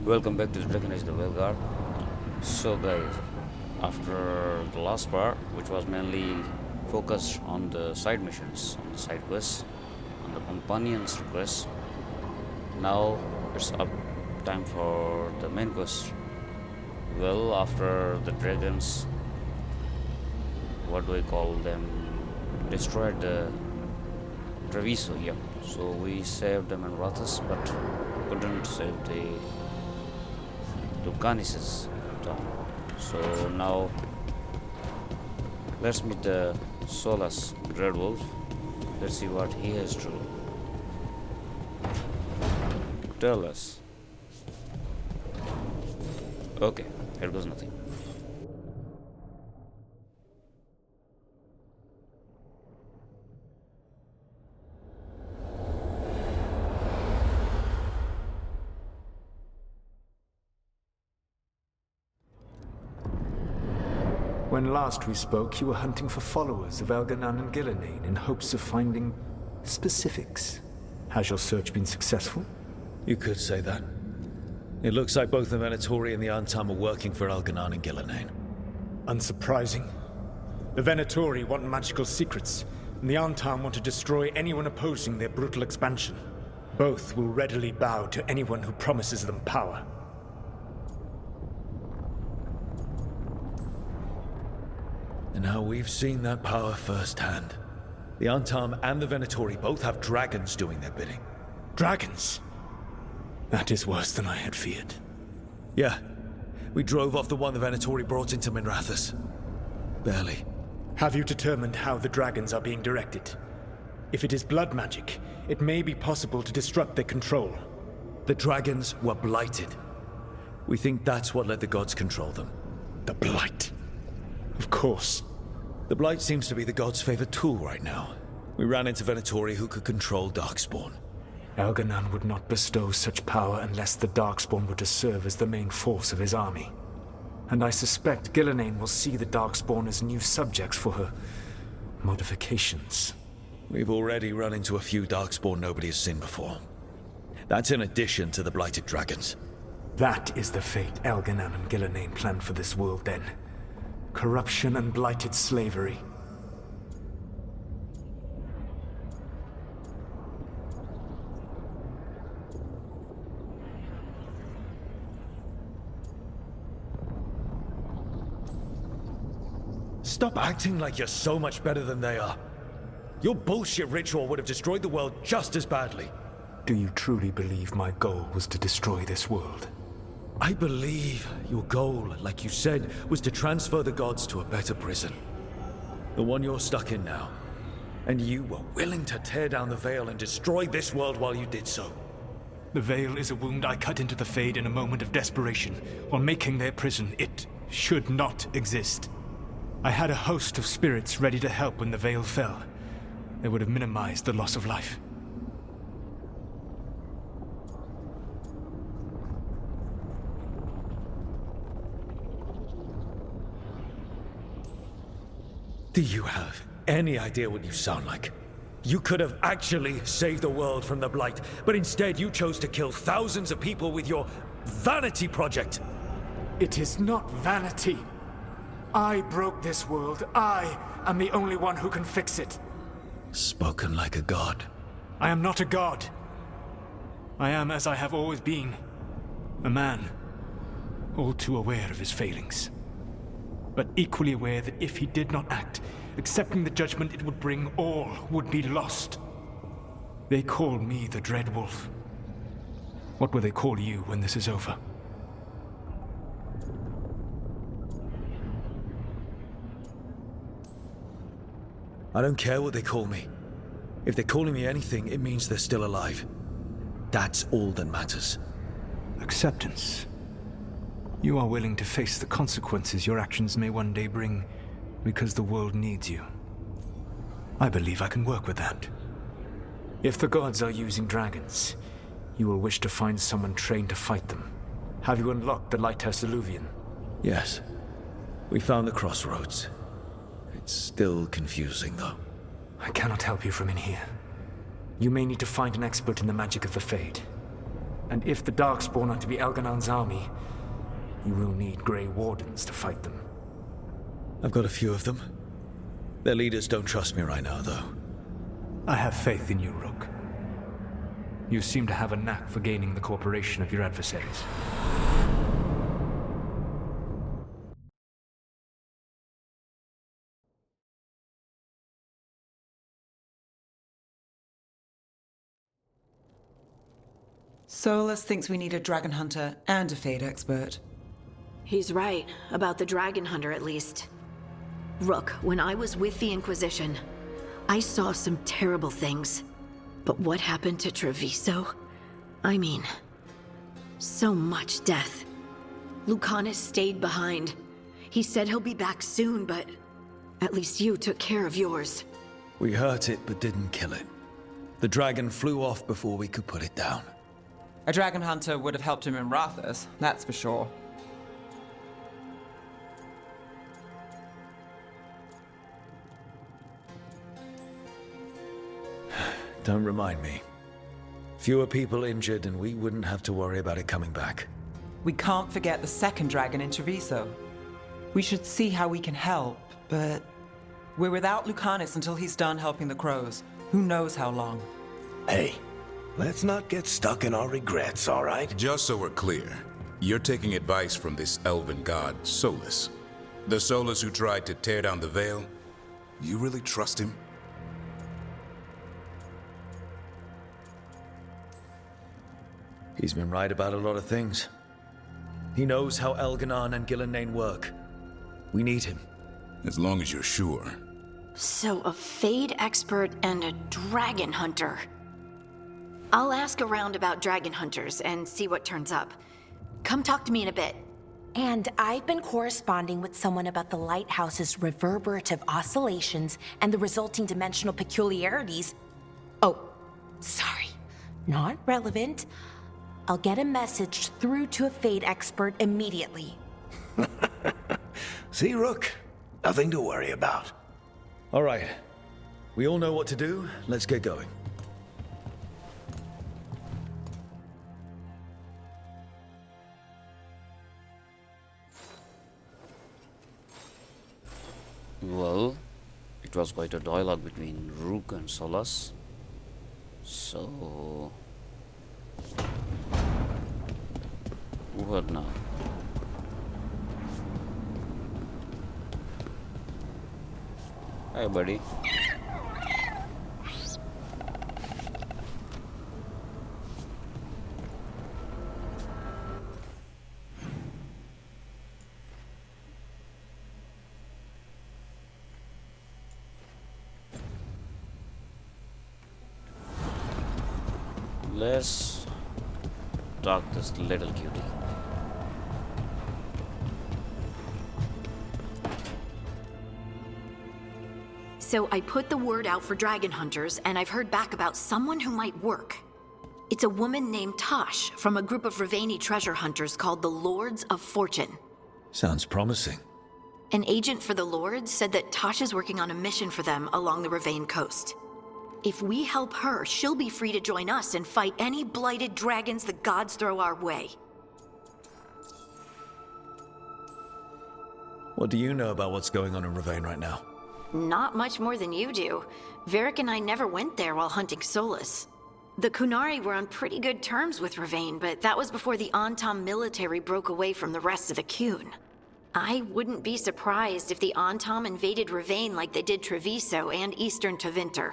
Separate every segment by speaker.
Speaker 1: Welcome back to the Dragon Age the Veilguard. So guys, after the last part, which was mainly focused on the side missions, on the side quests, on the companions' requests, now it's up time for the main quest. Well, after the dragons, what do we call them, destroyed the Treviso, yeah. So we saved them in Rathas, but couldn't save the Dukanis's town. So now let's meet the Solas Dread Wolf. Let's see what he has to tell us. Okay, here goes nothing.
Speaker 2: When last we spoke, you were hunting for followers of Elganan and Gillenane in hopes of finding specifics. Has your search been successful?
Speaker 3: You could say that. It looks like both the Venatori and the Antaam are working for Elganan and Gillenane.
Speaker 4: Unsurprising. The Venatori want magical secrets, and the Antaam want to destroy anyone opposing their brutal expansion. Both will readily bow to anyone who promises them power.
Speaker 3: And now we've seen that power firsthand. The Antaam and the Venatori both have dragons doing their bidding.
Speaker 4: Dragons? That is worse than I had feared.
Speaker 3: Yeah. We drove off the one the Venatori brought into Minrathous. Barely.
Speaker 4: Have you determined how the dragons are being directed? If it is blood magic, it may be possible to disrupt their control.
Speaker 3: The dragons were blighted. We think that's what let the gods control them.
Speaker 4: The Blight. Of course.
Speaker 3: The Blight seems to be the gods' favorite tool right now. We ran into Venatori who could control Darkspawn.
Speaker 2: Elganan would not bestow such power unless the Darkspawn were to serve as the main force of his army. And I suspect Gillenane will see the Darkspawn as new subjects for her modifications.
Speaker 3: We've already run into a few Darkspawn nobody has seen before. That's in addition to the blighted dragons.
Speaker 2: That is the fate Elganan and Gillenane planned for this world then. Corruption and blighted slavery.
Speaker 3: Stop acting like you're so much better than they are. Your bullshit ritual would have destroyed the world just as badly.
Speaker 2: Do you truly believe my goal was to destroy this world?
Speaker 3: I believe your goal, like you said, was to transfer the gods to a better prison. The one you're stuck in now. And you were willing to tear down the veil and destroy this world while you did so.
Speaker 2: The veil is a wound I cut into the Fade in a moment of desperation, while making their prison. It should not exist. I had a host of spirits ready to help when the veil fell. They would have minimized the loss of life.
Speaker 3: Do you have any idea what you sound like? You could have actually saved the world from the Blight, but instead you chose to kill thousands of people with your vanity project.
Speaker 2: It is not vanity. I broke this world. I am the only one who can fix it.
Speaker 3: Spoken like a god.
Speaker 2: I am not a god. I am as I have always been. A man, all too aware of his failings. But equally aware that if he did not act, accepting the judgment it would bring, all would be lost. They call me the Dread Wolf. What will they call you when this is over?
Speaker 3: I don't care what they call me. If they're calling me anything, it means they're still alive. That's all that matters.
Speaker 2: Acceptance. You are willing to face the consequences your actions may one day bring, because the world needs you. I believe I can work with that. If the gods are using dragons, you will wish to find someone trained to fight them. Have you unlocked the Lighthouse Illuvian?
Speaker 3: Yes. We found the crossroads. It's still confusing, though.
Speaker 2: I cannot help you from in here. You may need to find an expert in the magic of the Fade. And if the Darkspawn are to be Elganon's army, you will need Grey Wardens to fight them.
Speaker 3: I've got a few of them. Their leaders don't trust me right now, though.
Speaker 2: I have faith in you, Rook. You seem to have a knack for gaining the cooperation of your adversaries.
Speaker 5: Solus thinks we need a dragon hunter and a Fade expert.
Speaker 6: He's right, about the dragon hunter at least. Rook, when I was with the Inquisition, I saw some terrible things. But what happened to Treviso? I mean, so much death. Lucanus stayed behind. He said he'll be back soon, but at least you took care of yours.
Speaker 3: We hurt it, but didn't kill it. The dragon flew off before we could put it down.
Speaker 5: A dragon hunter would have helped him in Rathas, that's for sure.
Speaker 3: Don't remind me. Fewer people injured and we wouldn't have to worry about it coming back.
Speaker 5: We can't forget the second dragon in Treviso. We should see how we can help, but we're without Lucanus until he's done helping the crows. Who knows how long?
Speaker 7: Hey, let's not get stuck in our regrets, all right?
Speaker 8: Just so we're clear, you're taking advice from this elven god, Solus. The Solus who tried to tear down the Veil? You really trust him?
Speaker 3: He's been right about a lot of things. He knows how Elganon and Gillenane work. We need him.
Speaker 8: As long as you're sure.
Speaker 6: So a Fade expert and a dragon hunter. I'll ask around about dragon hunters and see what turns up. Come talk to me in a bit.
Speaker 9: And I've been corresponding with someone about the Lighthouse's reverberative oscillations and the resulting dimensional peculiarities. Oh, sorry. Not relevant. I'll get a message through to a Fade expert immediately.
Speaker 7: See, Rook? Nothing to worry about.
Speaker 3: All right. We all know what to do. Let's get going.
Speaker 1: Well, it was quite a dialogue between Rook and Solus. So, what now? Hi, buddy. Let's talk this little cutie.
Speaker 6: So I put the word out for dragon hunters, and I've heard back about someone who might work. It's a woman named Taash from a group of Rivian treasure hunters called the Lords of Fortune.
Speaker 3: Sounds promising.
Speaker 6: An agent for the Lords said that Taash is working on a mission for them along the Rivian Coast. If we help her, she'll be free to join us and fight any blighted dragons the gods throw our way.
Speaker 3: What do you know about what's going on in Rivian right now?
Speaker 6: Not much more than you do. Varric and I never went there while hunting Solus. The Qunari were on pretty good terms with Rivian, but that was before the Antaam military broke away from the rest of the Qun. I wouldn't be surprised if the Antaam invaded Rivian like they did Treviso and Eastern Tevinter.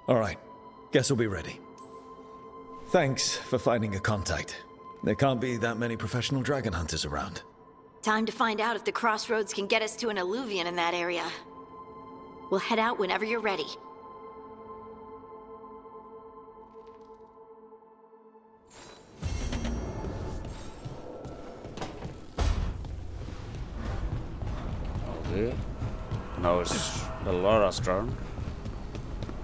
Speaker 3: All right. Guess we'll be ready. Thanks for finding a contact. There can't be that many professional dragon hunters around.
Speaker 6: Time to find out if the crossroads can get us to an alluvion in that area. We'll head out whenever you're ready.
Speaker 1: Okay. Now it's Bellara's turn.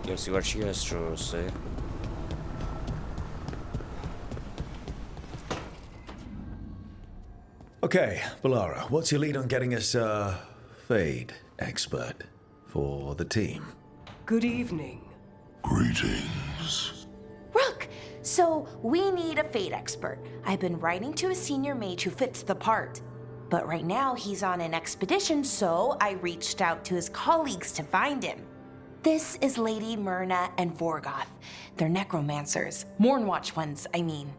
Speaker 1: Let's see what she has to say.
Speaker 3: Okay, Bellara, what's your lead on getting us a Fade expert for the team?
Speaker 10: Good evening.
Speaker 8: Greetings.
Speaker 9: Rook, So, we need a fate expert. I've been writing to a senior mage who fits the part. But right now, he's on an expedition, so I reached out to his colleagues to find him. This is Lady Myrna and Vorgoth. They're necromancers. Mournwatch ones, I mean.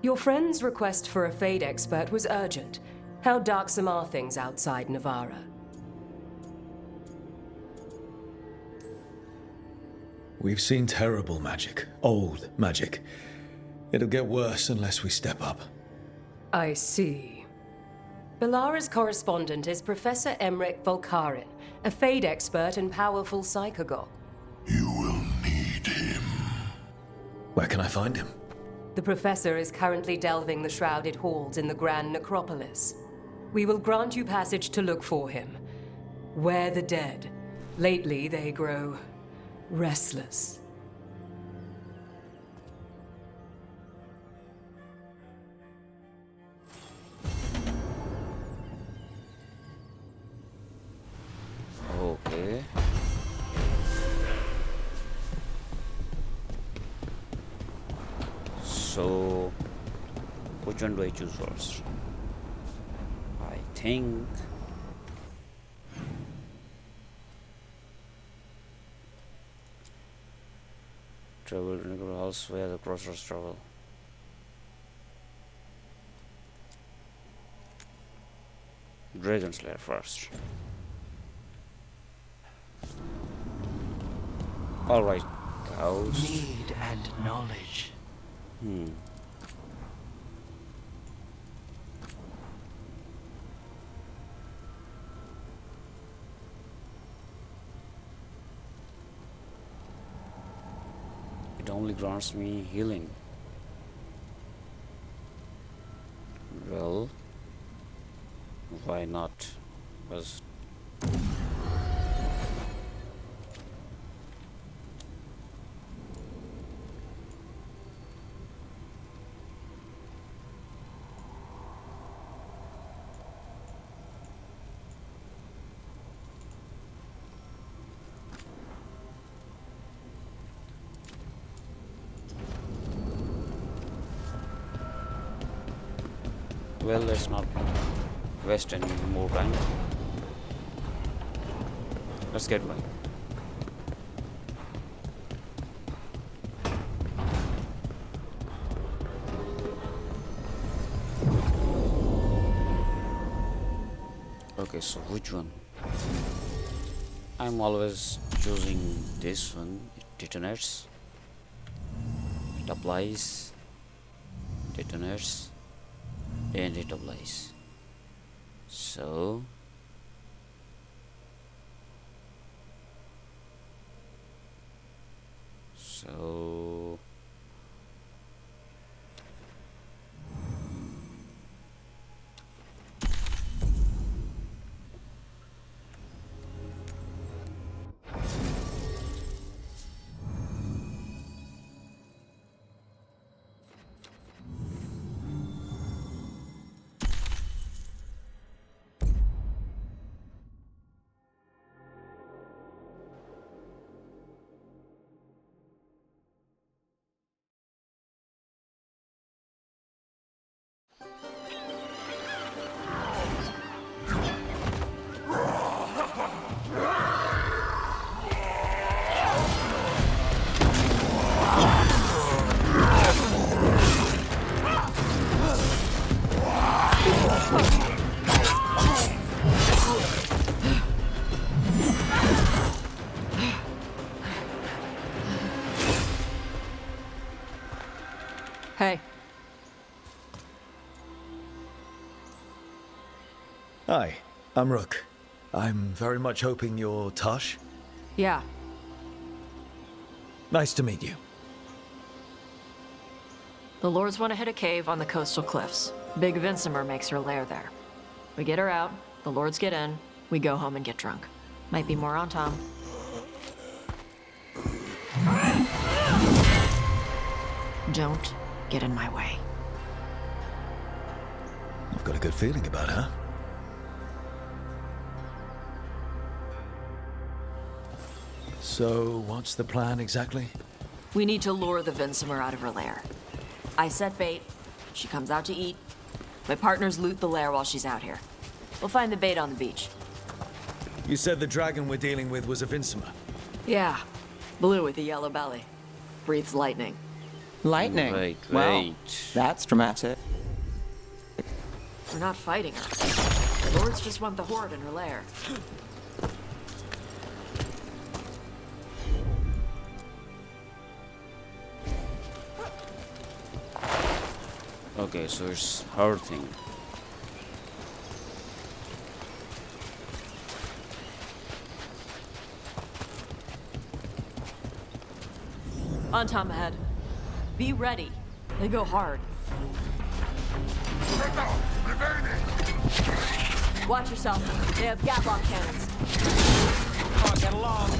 Speaker 10: Your friend's request for a fate expert was urgent. How darksome are things outside Navara?
Speaker 3: We've seen terrible magic. Old magic. It'll get worse unless we step up.
Speaker 10: I see. Bellara's correspondent is Professor Emrich Volkarin, a fate expert and powerful psychagogue.
Speaker 11: You will need him.
Speaker 3: Where can I find him?
Speaker 10: The Professor is currently delving the shrouded halls in the Grand Necropolis. We will grant you passage to look for him. Where the dead. Lately, they grow restless.
Speaker 1: Okay. So, which one do I choose first? I think travel to the house where the crossroads travel. Dragon Slayer first. Alright, cows.
Speaker 2: Need and knowledge.
Speaker 1: It only grants me healing. Well, why not? Because well, let's not waste any more time. Let's get going. Okay, so which one? I'm always choosing this one. It detonates. It applies. Detonates. And it applies. So
Speaker 10: Hey.
Speaker 3: Hi, I'm Rook. I'm very much hoping you're Taash.
Speaker 10: Yeah.
Speaker 3: Nice to meet you.
Speaker 12: The Lords want to hit a cave on the coastal cliffs. Big Vincimer makes her lair there. We get her out, the Lords get in, we go home and get drunk. Might be more Antaam. Don't get in my way.
Speaker 3: I've got a good feeling about her. So, what's the plan exactly?
Speaker 12: We need to lure the Vincimer out of her lair. I set bait. She comes out to eat. My partners loot the lair while she's out here. We'll find the bait on the beach.
Speaker 3: You said the dragon we're dealing with was a Vinsomer.
Speaker 12: Yeah. Blue with a yellow belly. Breathes lightning.
Speaker 5: Lightning?
Speaker 1: Wait.
Speaker 5: Well, that's dramatic.
Speaker 12: We're not fighting her. The lords just want the horde in her lair.
Speaker 1: Okay, so it's her thing.
Speaker 12: Antaam ahead. Be ready. They go hard. Watch yourself. They have gap-lock cannons.
Speaker 5: Can't get along.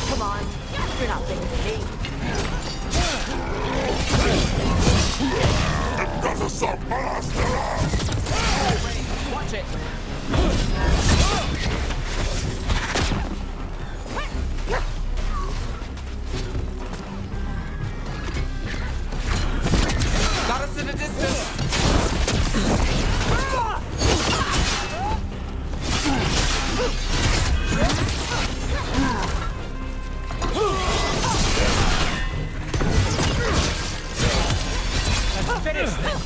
Speaker 12: Come on. You're not bigger than me.
Speaker 5: Watch it. Got us in a distance. Let's finish this.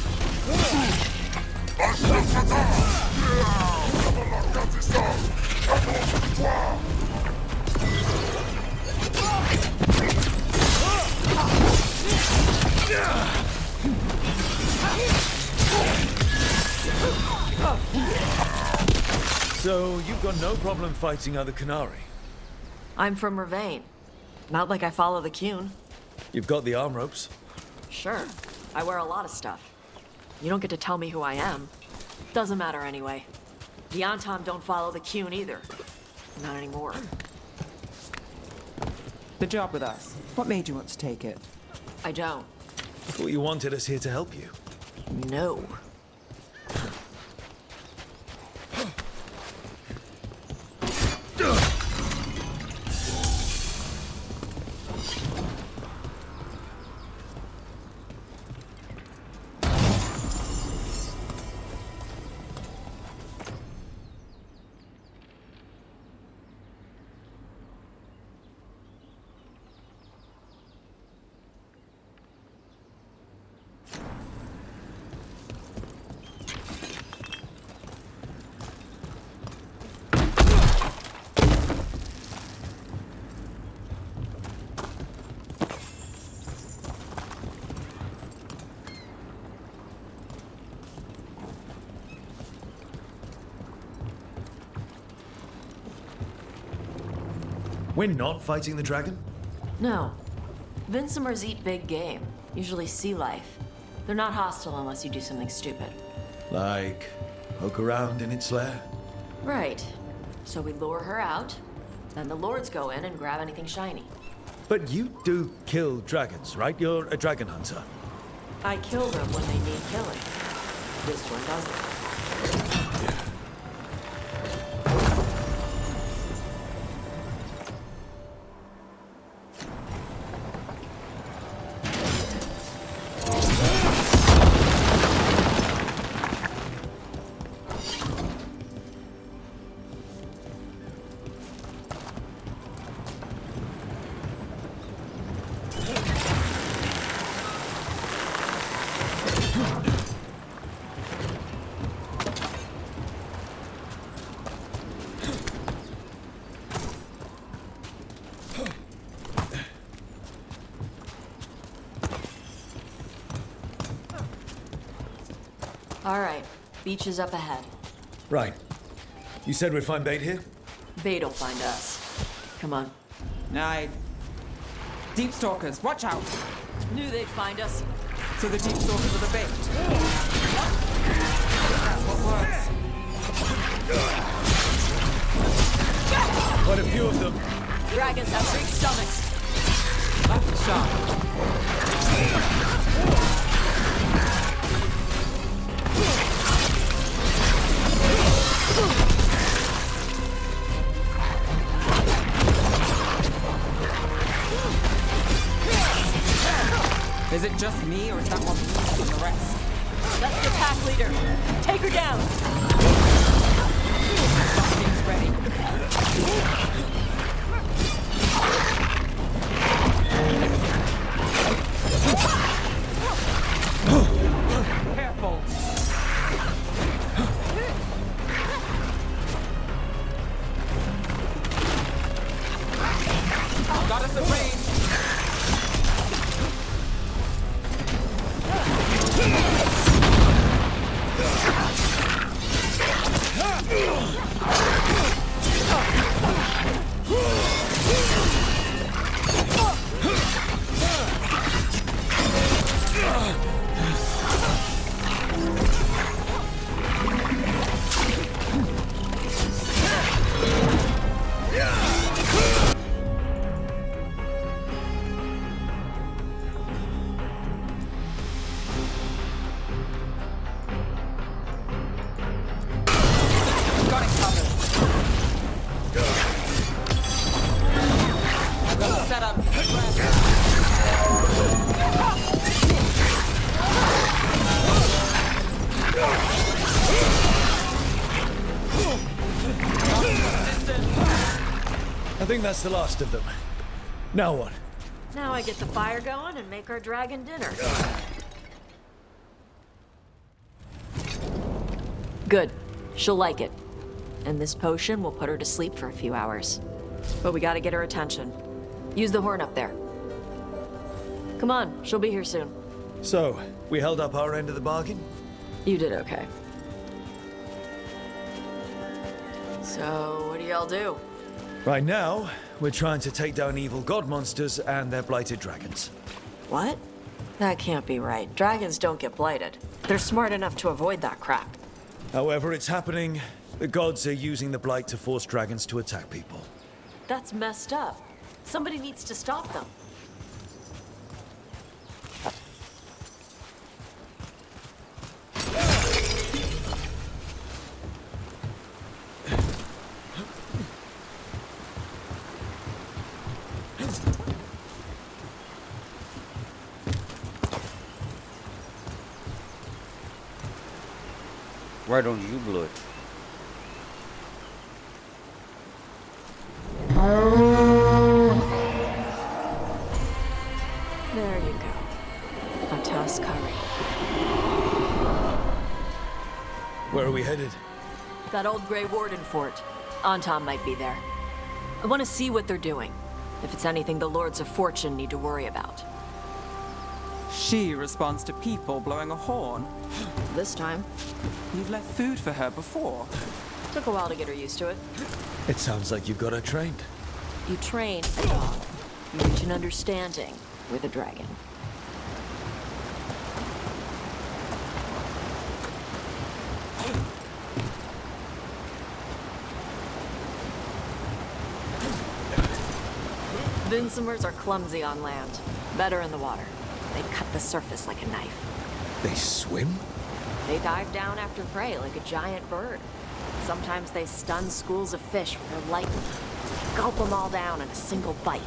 Speaker 3: So, you've got no problem fighting other Qunari?
Speaker 12: I'm from Rivian. Not like I follow the Qun.
Speaker 3: You've got the arm ropes?
Speaker 12: Sure. I wear a lot of stuff. You don't get to tell me who I am. Doesn't matter anyway. The Antaam don't follow the Qun either. Not anymore.
Speaker 5: The job with us. What made you want to take it?
Speaker 12: I don't.
Speaker 3: I thought you wanted us here to help you.
Speaker 12: No.
Speaker 3: We're not fighting the dragon?
Speaker 12: No. Vinsomers eat big game. Usually sea life. They're not hostile unless you do something stupid.
Speaker 3: Like, poke around in its lair?
Speaker 12: Right. So we lure her out, then the lords go in and grab anything shiny.
Speaker 3: But you do kill dragons, right? You're a dragon hunter.
Speaker 12: I kill them when they need killing. This one doesn't. All right, beach is up ahead.
Speaker 3: Right. You said we'd find bait here?
Speaker 12: Bait'll find us. Come on.
Speaker 5: Deepstalkers, watch out!
Speaker 12: Knew they'd find us.
Speaker 5: So the Deepstalkers are the bait. That's what works.
Speaker 3: Quite a few of them.
Speaker 12: Dragons have big stomachs.
Speaker 5: That's sharp. Is it just me, or is that one weaker than the rest?
Speaker 12: That's the pack leader. Take her down.
Speaker 5: Something's ready. Careful. Got us a range.
Speaker 3: I think that's the last of them. Now what?
Speaker 12: Now I get the fire going and make our dragon dinner. Good. She'll like it. And this potion will put her to sleep for a few hours. But we gotta get her attention. Use the horn up there. Come on, she'll be here soon.
Speaker 3: So, we held up our end of the bargain?
Speaker 12: You did okay. So, what do y'all do?
Speaker 3: Right now, we're trying to take down evil god monsters and their blighted dragons.
Speaker 12: What? That can't be right. Dragons don't get blighted. They're smart enough to avoid that crap.
Speaker 3: However it's happening, the gods are using the blight to force dragons to attack people.
Speaker 12: That's messed up. Somebody needs to stop them.
Speaker 1: Why don't you blow it?
Speaker 12: There you go. Antaam.
Speaker 3: Where are we headed?
Speaker 12: That old Grey Warden fort. Antaam might be there. I want to see what they're doing. If it's anything the Lords of Fortune need to worry about.
Speaker 5: She responds to people blowing a horn.
Speaker 12: This time.
Speaker 5: You've left food for her before.
Speaker 12: Took a while to get her used to it.
Speaker 3: It sounds like you've got her trained.
Speaker 12: You train a dog. You reach an understanding with a dragon. Vinsomers are clumsy on land. Better in the water. They cut the surface like a knife.
Speaker 3: They swim?
Speaker 12: They dive down after prey like a giant bird. Sometimes they stun schools of fish with their lightning. Gulp them all down in a single bite.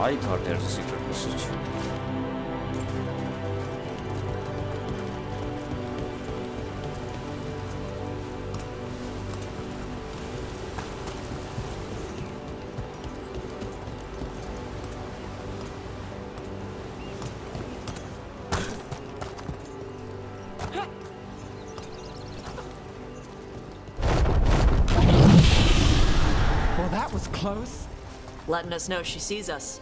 Speaker 1: I thought there's a secret passage.
Speaker 5: Well, that was close.
Speaker 12: Letting us know she sees us.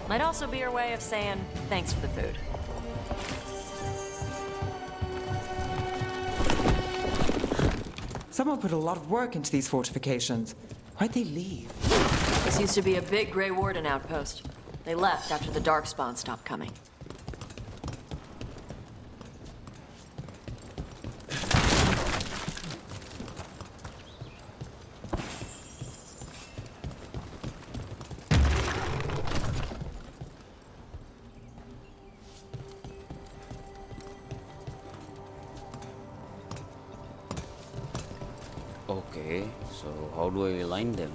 Speaker 12: Might also be her way of saying thanks for the food.
Speaker 5: Someone put a lot of work into these fortifications. Why'd they leave?
Speaker 12: This used to be a big Grey Warden outpost. They left after the Darkspawn stopped coming.
Speaker 1: Okay, so how do I align them?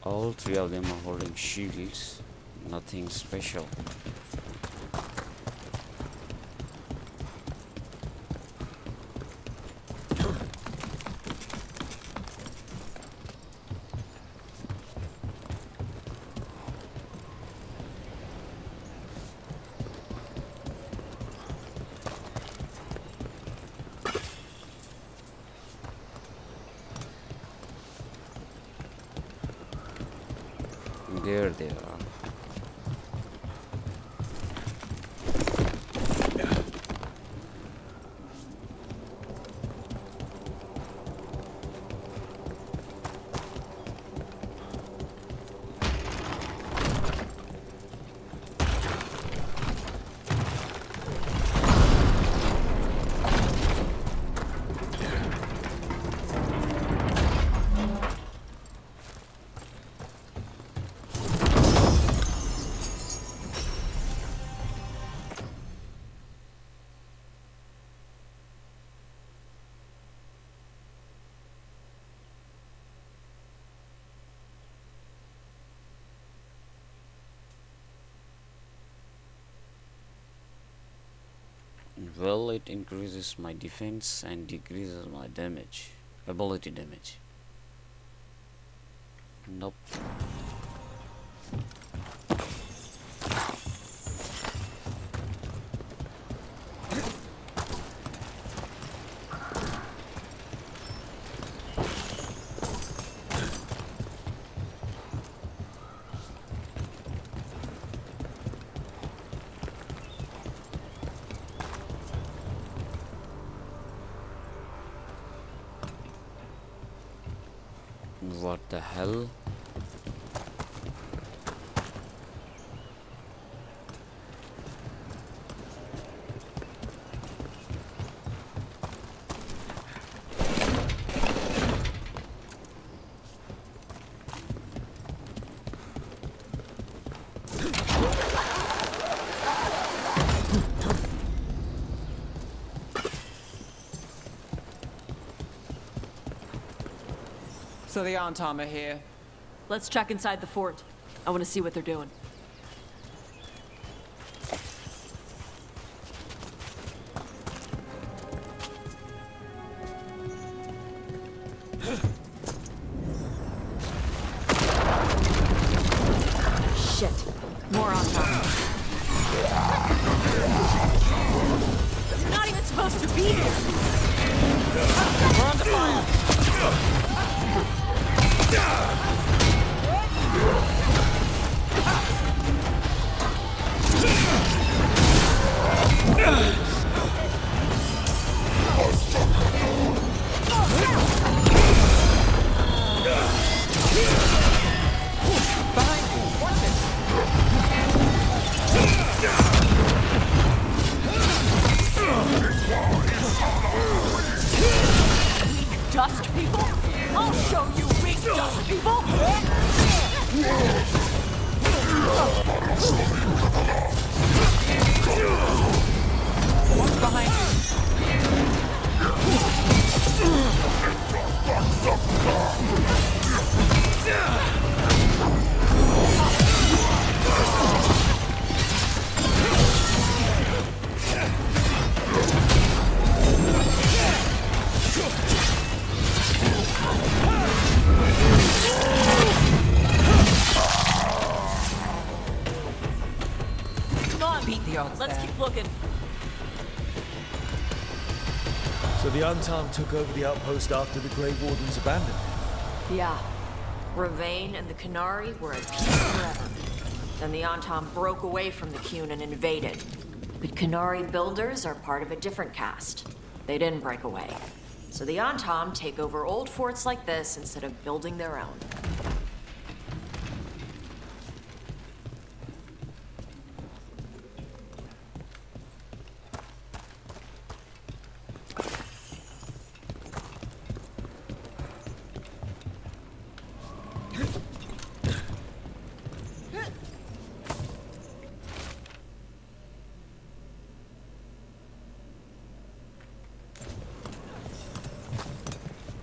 Speaker 1: All three of them are holding shields, nothing special. There they are. Well, it increases my defense and decreases my damage, ability damage. Nope. What the hell?
Speaker 5: So the Antaam are here.
Speaker 12: Let's check inside the fort. I want to see what they're doing.
Speaker 3: So the Antaam took over the outpost after the Grey Wardens abandoned it?
Speaker 12: Yeah. Rivian and the Qunari were at peace forever. Then the Antaam broke away from the Qun and invaded. But Qunari builders are part of a different caste. They didn't break away. So the Antaam take over old forts like this instead of building their own.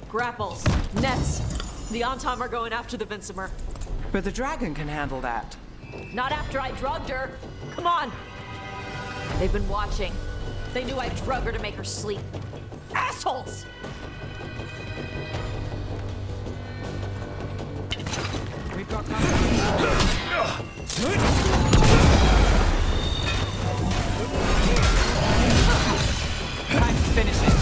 Speaker 12: Grapples, nets. The Antaam are going after the Vinsimer.
Speaker 5: But the dragon can handle that.
Speaker 12: Not after I drugged her. Come on. They've been watching. They knew I drug her to make her sleep. Assholes!
Speaker 5: We've got company. Time to finish it.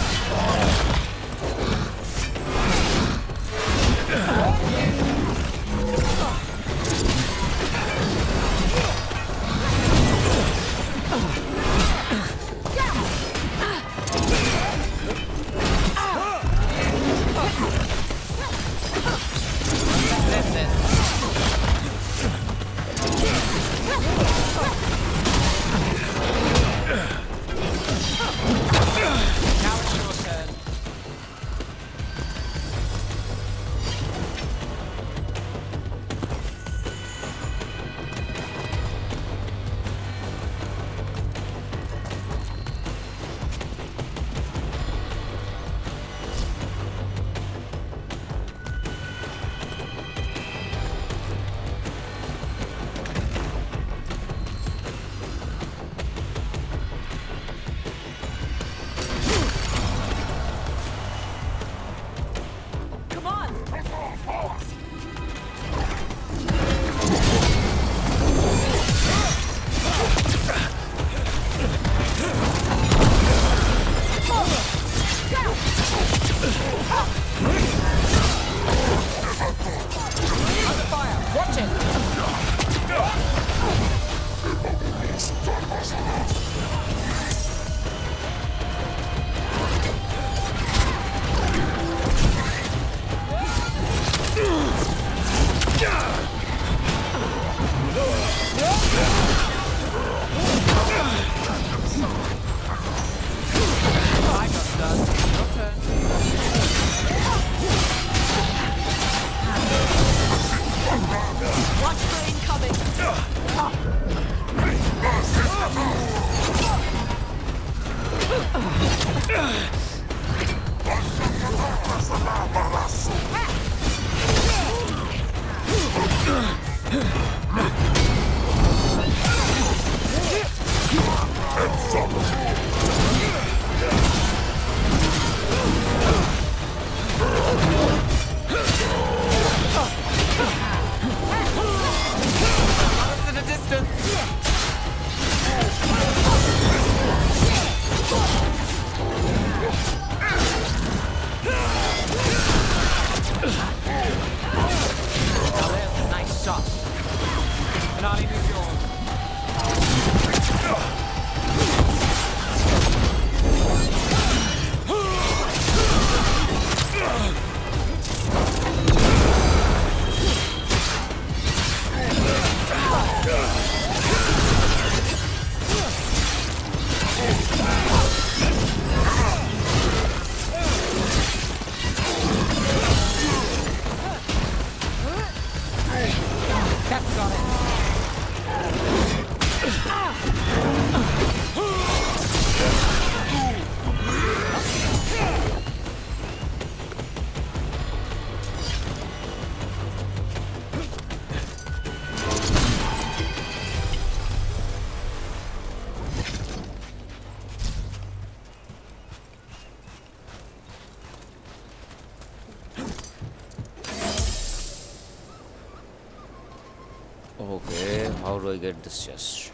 Speaker 1: Okay, how do I get this chest?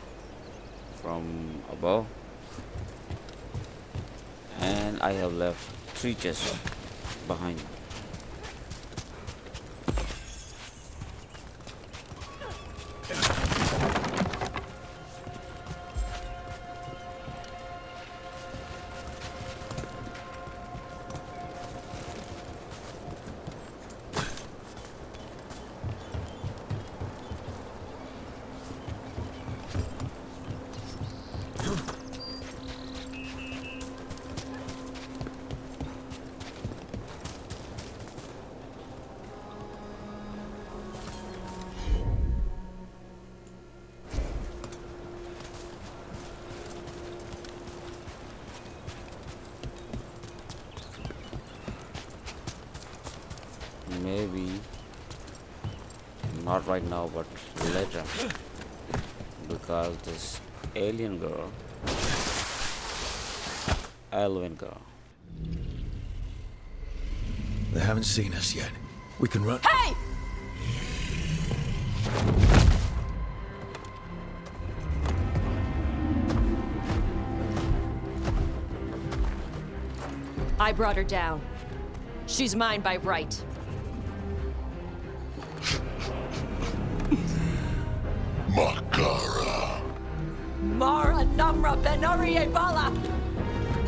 Speaker 1: From above? And I have left 3 chests behind. Maybe not right now, but later, because this alien girl, Elven girl.
Speaker 3: They haven't seen us yet. We can run.
Speaker 9: Hey!
Speaker 12: I brought her down. She's mine by right.
Speaker 11: Makara.
Speaker 12: Mara Namra Benarie Bala!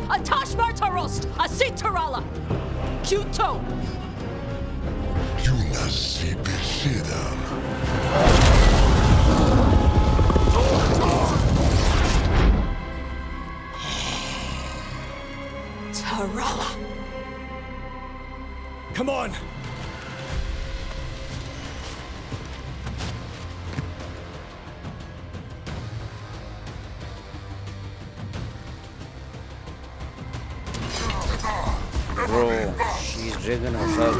Speaker 12: A Tashmar Tarost! A Sitarala! Kuto!
Speaker 11: Yunasibisidam.
Speaker 12: Tarala!
Speaker 3: Come on!
Speaker 1: Bro, she's dragging herself.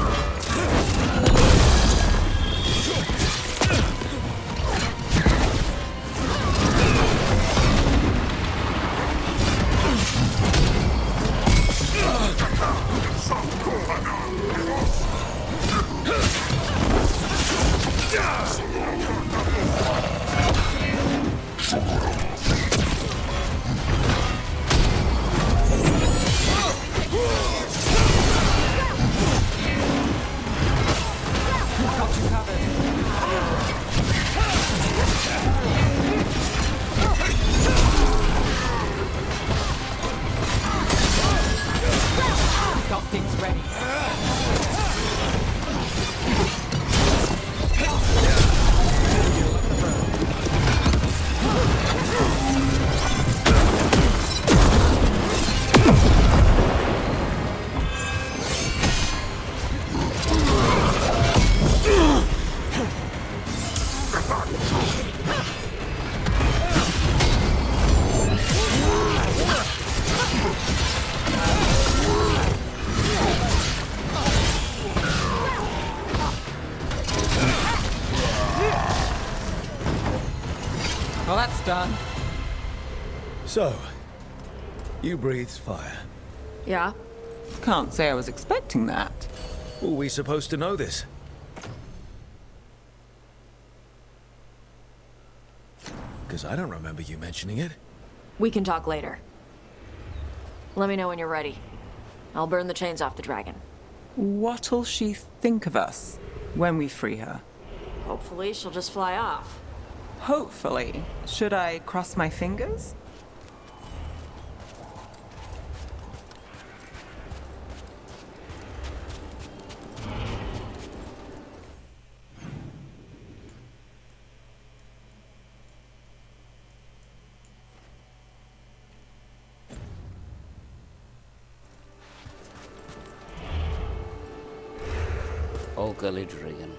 Speaker 5: Got things ready. Well, that's done.
Speaker 3: So, you breathed fire.
Speaker 12: Yeah?
Speaker 5: Can't say I was expecting that.
Speaker 3: Were we supposed to know this? Because I don't remember you mentioning it.
Speaker 12: We can talk later. Let me know when you're ready. I'll burn the chains off the dragon.
Speaker 5: What'll she think of us when we free her?
Speaker 12: Hopefully she'll just fly off.
Speaker 5: Hopefully. Should I cross my fingers?
Speaker 1: Oh, golly, dragon.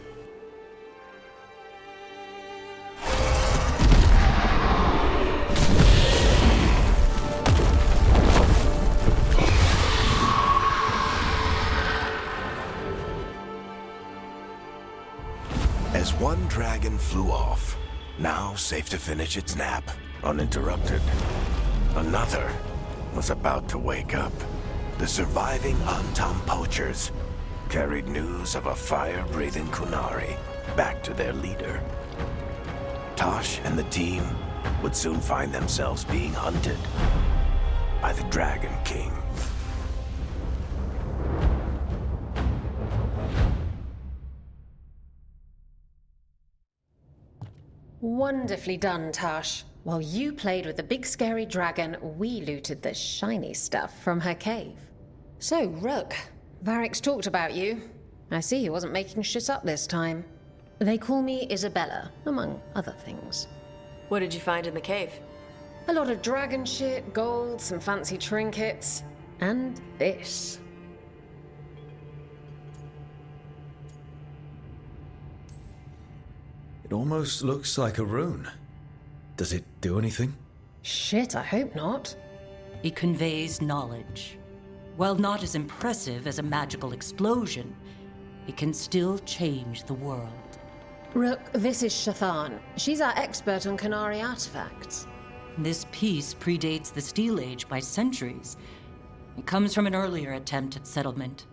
Speaker 7: As one dragon flew off, now safe to finish its nap, uninterrupted. Another was about to wake up. The surviving Antaam poachers carried news of a fire-breathing Qunari back to their leader. Taash and the team would soon find themselves being hunted by the Dragon King.
Speaker 13: Wonderfully done, Taash. While you played with the big scary dragon, we looted the shiny stuff from her cave. So, Rook, Varric's talked about you. I see he wasn't making shit up this time. They call me Isabella, among other things.
Speaker 12: What did you find in the cave?
Speaker 13: A lot of dragon shit, gold, some fancy trinkets, and this.
Speaker 3: It almost looks like a rune. Does it do anything?
Speaker 13: Shit, I hope not.
Speaker 14: It conveys knowledge. While not as impressive as a magical explosion, it can still change the world.
Speaker 13: Rook, this is Shathan. She's our expert on Qunari artifacts.
Speaker 14: This piece predates the Steel Age by centuries. It comes from an earlier attempt at settlement.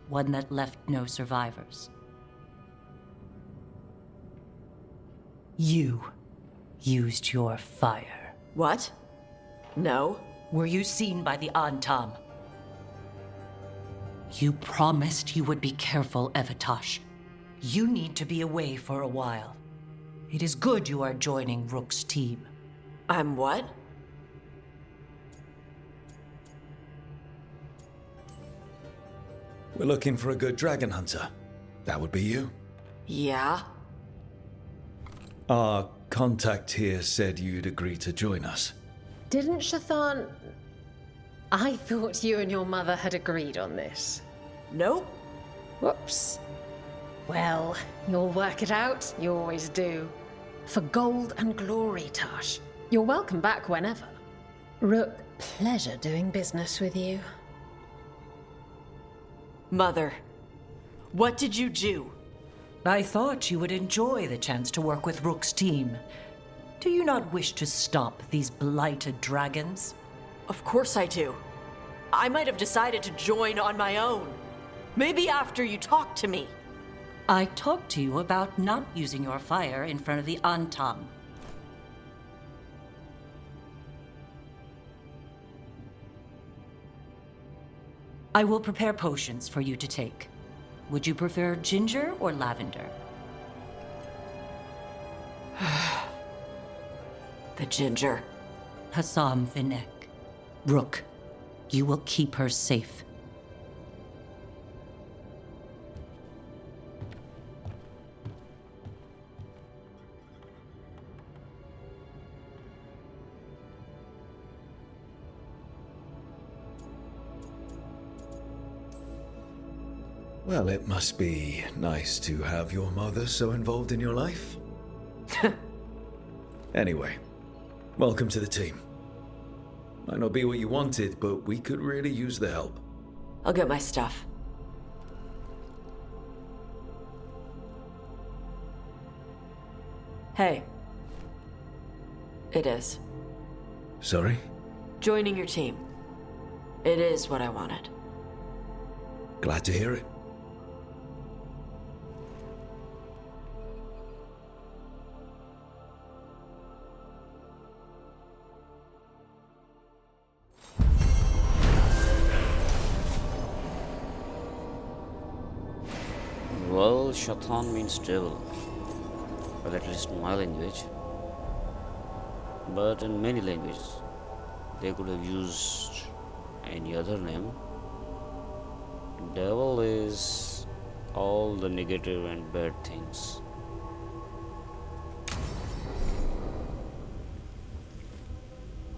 Speaker 14: One that left no survivors. You used your fire.
Speaker 12: What? No.
Speaker 14: Were you seen by the Antaam? You promised you would be careful, Evatash. You need to be away for a while. It is good you are joining Rook's team.
Speaker 12: I'm what?
Speaker 3: We're looking for a good dragon hunter. That would be you.
Speaker 12: Yeah?
Speaker 3: Our contact here said you'd agree to join us.
Speaker 13: Didn't Shathan... I thought you and your mother had agreed on this.
Speaker 12: Nope.
Speaker 13: Whoops. Well, you'll work it out. You always do. For gold and glory, Taash. You're welcome back whenever. Rook, pleasure doing business with you.
Speaker 12: Mother, what did you do?
Speaker 14: I thought you would enjoy the chance to work with Rook's team. Do you not wish to stop these blighted dragons?
Speaker 12: Of course I do. I might have decided to join on my own. Maybe after you talked to me.
Speaker 14: I talked to you about not using your fire in front of the Antaam. I will prepare potions for you to take. Would you prefer ginger or lavender?
Speaker 12: The ginger.
Speaker 14: Hassam Vinek. Rook, you will keep her safe.
Speaker 3: Well, it must be nice to have your mother so involved in your life. Anyway, welcome to the team. Might not be what you wanted, but we could really use the help.
Speaker 12: I'll get my stuff. Hey. It is.
Speaker 3: Sorry?
Speaker 12: Joining your team. It is what I wanted.
Speaker 3: Glad to hear it.
Speaker 1: Well, Shathan means devil. Well, at least in my language. But in many languages, they could have used any other name. Devil is all the negative and bad things.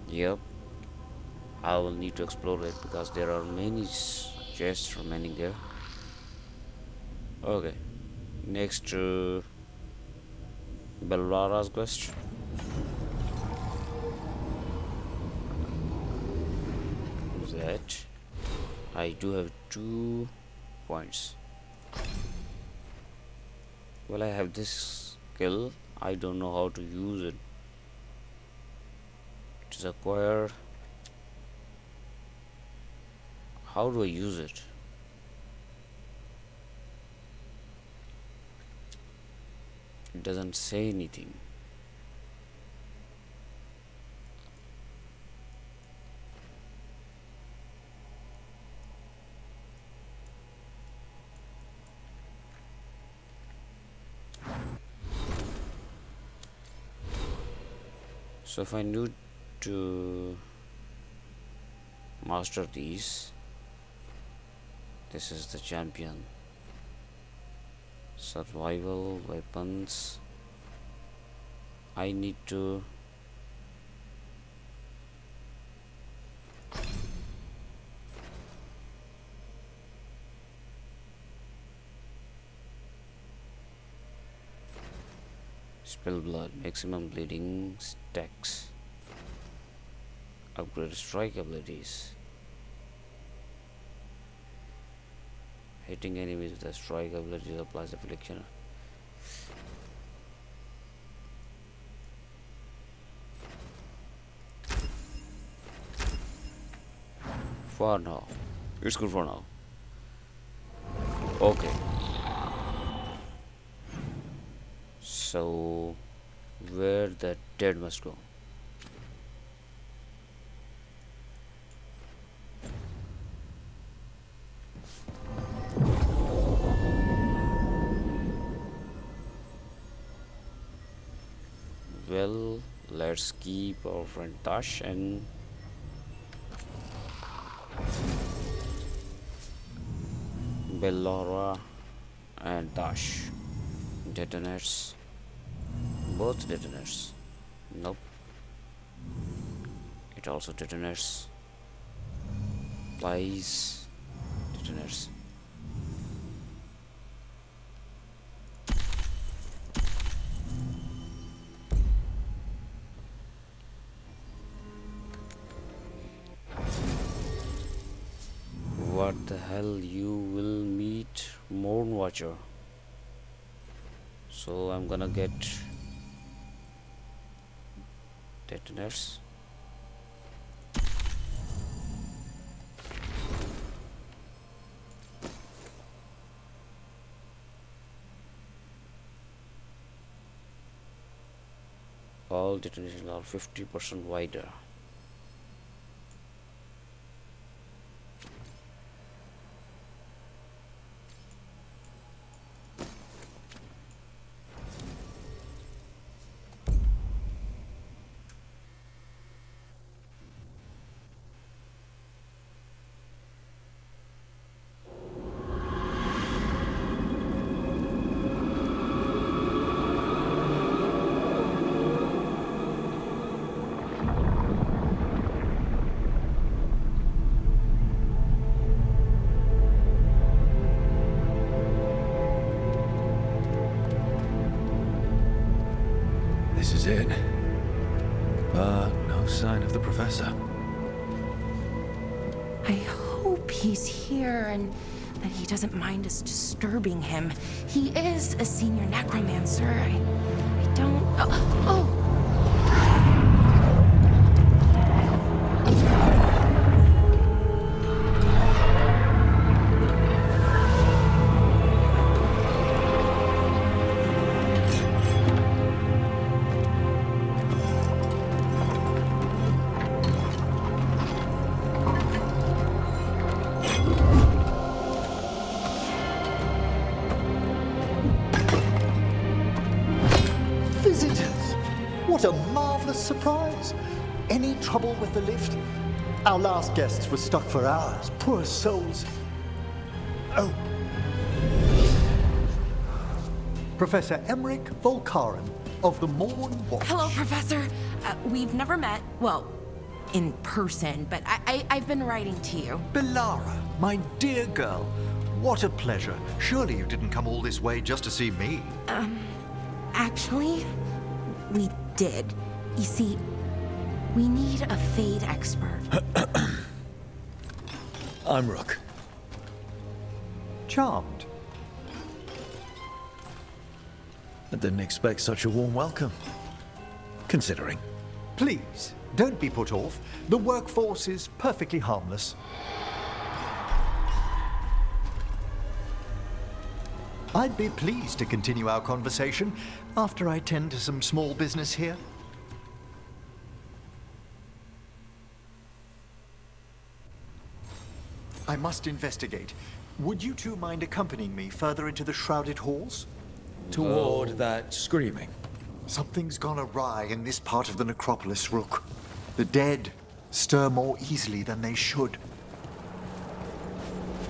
Speaker 1: Yep. I will need to explore it because there are many chests remaining there. Okay. Next to Bellara's quest. Who's that? I do have 2 points. Well, I have this skill. I don't know how to use it. It is acquire. How do I use it? It doesn't say anything. So if I need to master these, this is the champion. Survival, weapons. I need to spill blood, maximum bleeding stacks, upgrade strike abilities, hitting enemies with a strike ability applies affliction. For now, it's good for now. Okay. So, where the dead must go? Well, let's keep our friend Taash and Bellara and Taash. Detonates. Both detonates. Nope. It also detonates. Applies. Detonates. What the hell? You will meet Moon Watcher. So I'm gonna get detonators. All detonations are 50% wider.
Speaker 3: This is it. But no sign of the professor.
Speaker 9: I hope he's here and that he doesn't mind us disturbing him. He is a senior necromancer. I don't... Oh!
Speaker 15: What a marvelous surprise. Any trouble with the lift? Our last guests were stuck for hours. Poor souls. Oh. Professor Emrich Volkaren of the Morn Watch.
Speaker 9: Hello, Professor. We've never met, well, in person, but I've been writing to you.
Speaker 15: Bellara, my dear girl. What a pleasure. Surely you didn't come all this way just to see me.
Speaker 9: Actually, we did. You see, we need a Fade expert.
Speaker 3: I'm Rook.
Speaker 15: Charmed.
Speaker 3: I didn't expect such a warm welcome. Considering.
Speaker 15: Please, don't be put off. The workforce is perfectly harmless. I'd be pleased to continue our conversation after I tend to some small business here. I must investigate. Would you two mind accompanying me further into the shrouded halls?
Speaker 3: Toward that screaming?
Speaker 15: Something's gone awry in this part of the necropolis, Rook. The dead stir more easily than they should.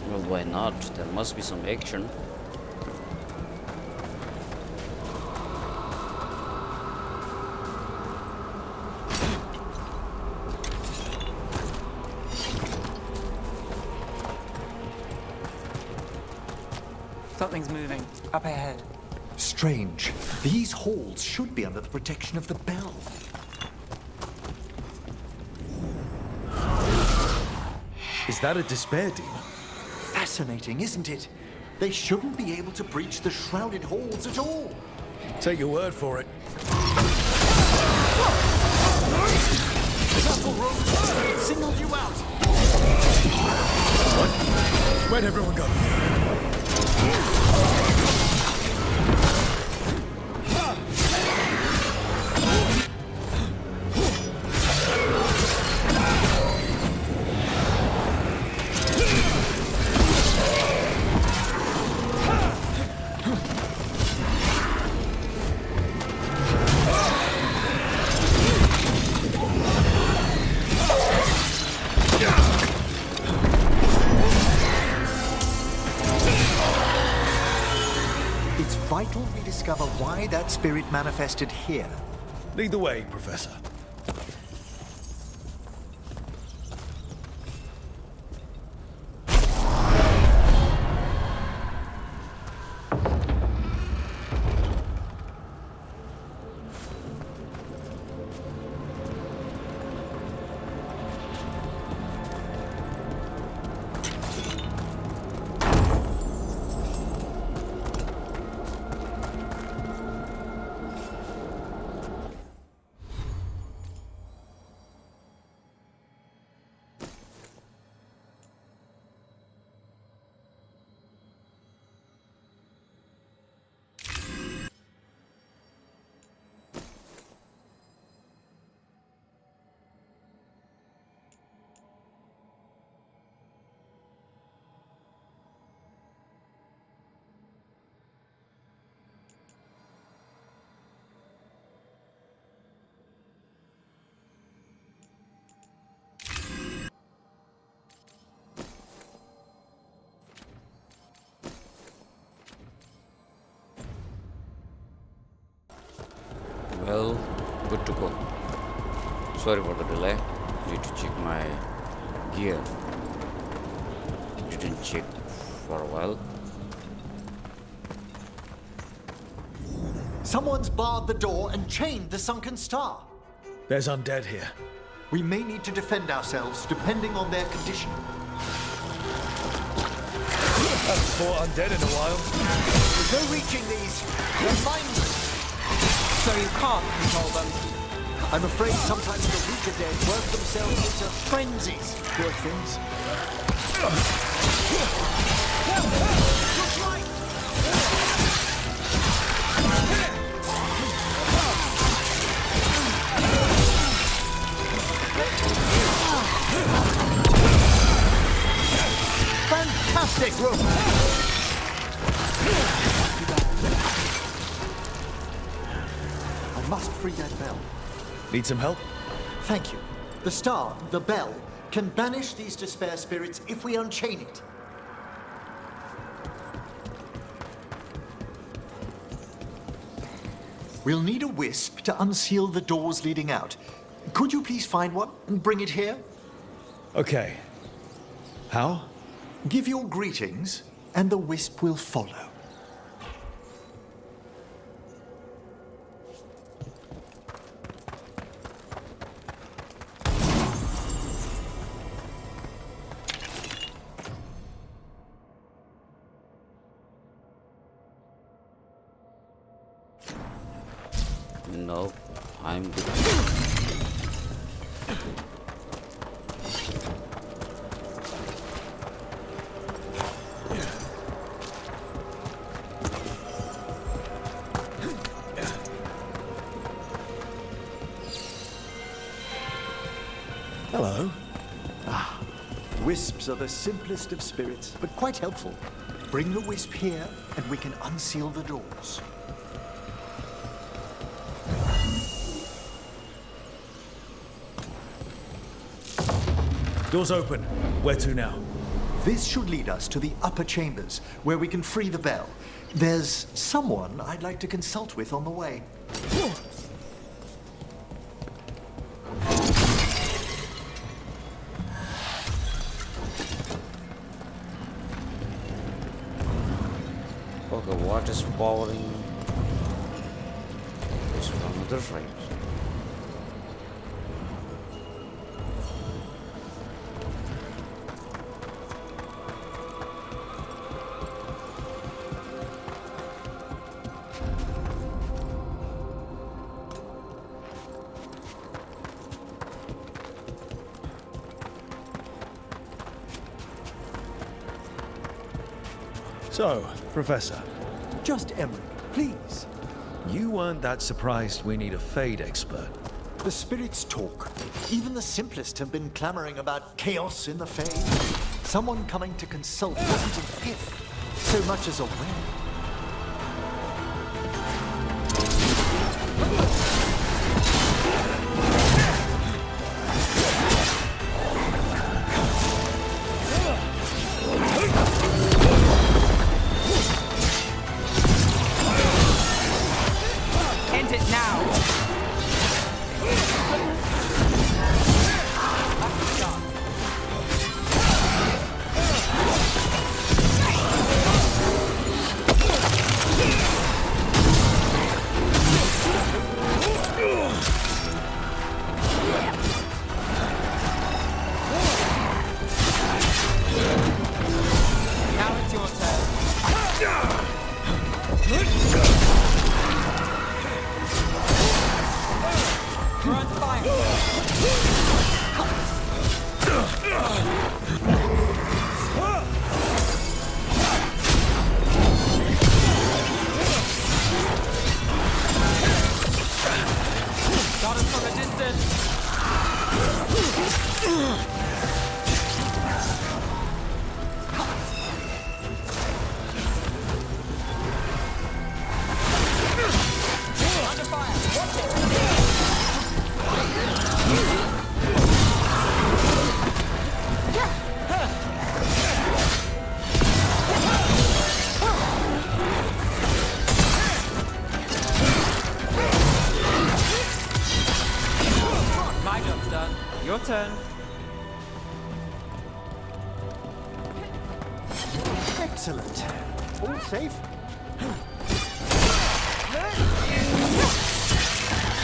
Speaker 1: Well, why not? There must be some action.
Speaker 5: Something's moving. Up ahead.
Speaker 15: Strange. These halls should be under the protection of the bell.
Speaker 3: Is that a despair demon?
Speaker 15: Fascinating, isn't it? They shouldn't be able to breach the shrouded halls at all.
Speaker 3: Take your word for it.
Speaker 15: Careful, Rook! It signaled you out!
Speaker 3: What? Where'd everyone go?
Speaker 15: Vital we discover why that spirit manifested here.
Speaker 3: Lead the way, Professor.
Speaker 1: Well, good to go. Sorry for the delay. Need to check my gear. Didn't check for a while.
Speaker 15: Someone's barred the door and chained the sunken star.
Speaker 3: There's undead here.
Speaker 15: We may need to defend ourselves, depending on their condition.
Speaker 3: Haven't fought undead in a while.
Speaker 15: There's no reaching these. They're mindless.
Speaker 5: So you can't control them?
Speaker 15: I'm afraid sometimes the weaker dead work themselves into frenzies. Poor things. Fantastic, Rook! I must free that bell.
Speaker 3: Need some help?
Speaker 15: Thank you. The star, the bell, can banish these despair spirits if we unchain it. We'll need a wisp to unseal the doors leading out. Could you please find one and bring it here?
Speaker 3: Okay. How?
Speaker 15: Give your greetings, and the wisp will follow.
Speaker 1: No, I'm good.
Speaker 3: Hello.
Speaker 15: Wisps are the simplest of spirits, but quite helpful. Bring the wisp here, and we can unseal the doors.
Speaker 3: Door's open. Where to now?
Speaker 15: This should lead us to the upper chambers, where we can free the bell. There's someone I'd like to consult with on the way.
Speaker 1: Okay, what is powering this from the right?
Speaker 3: So, Professor,
Speaker 15: Just Emrich, please.
Speaker 3: you weren't that surprised we need a Fade expert.
Speaker 15: The spirits talk. Even the simplest have been clamoring about chaos in the Fade. Someone coming to consult wasn't an if, so much as a when.
Speaker 5: End it now! Now it's your turn. We're on fire. Got us from a distance. Under fire. Watch it. My job's done. Your turn.
Speaker 15: Excellent. All safe?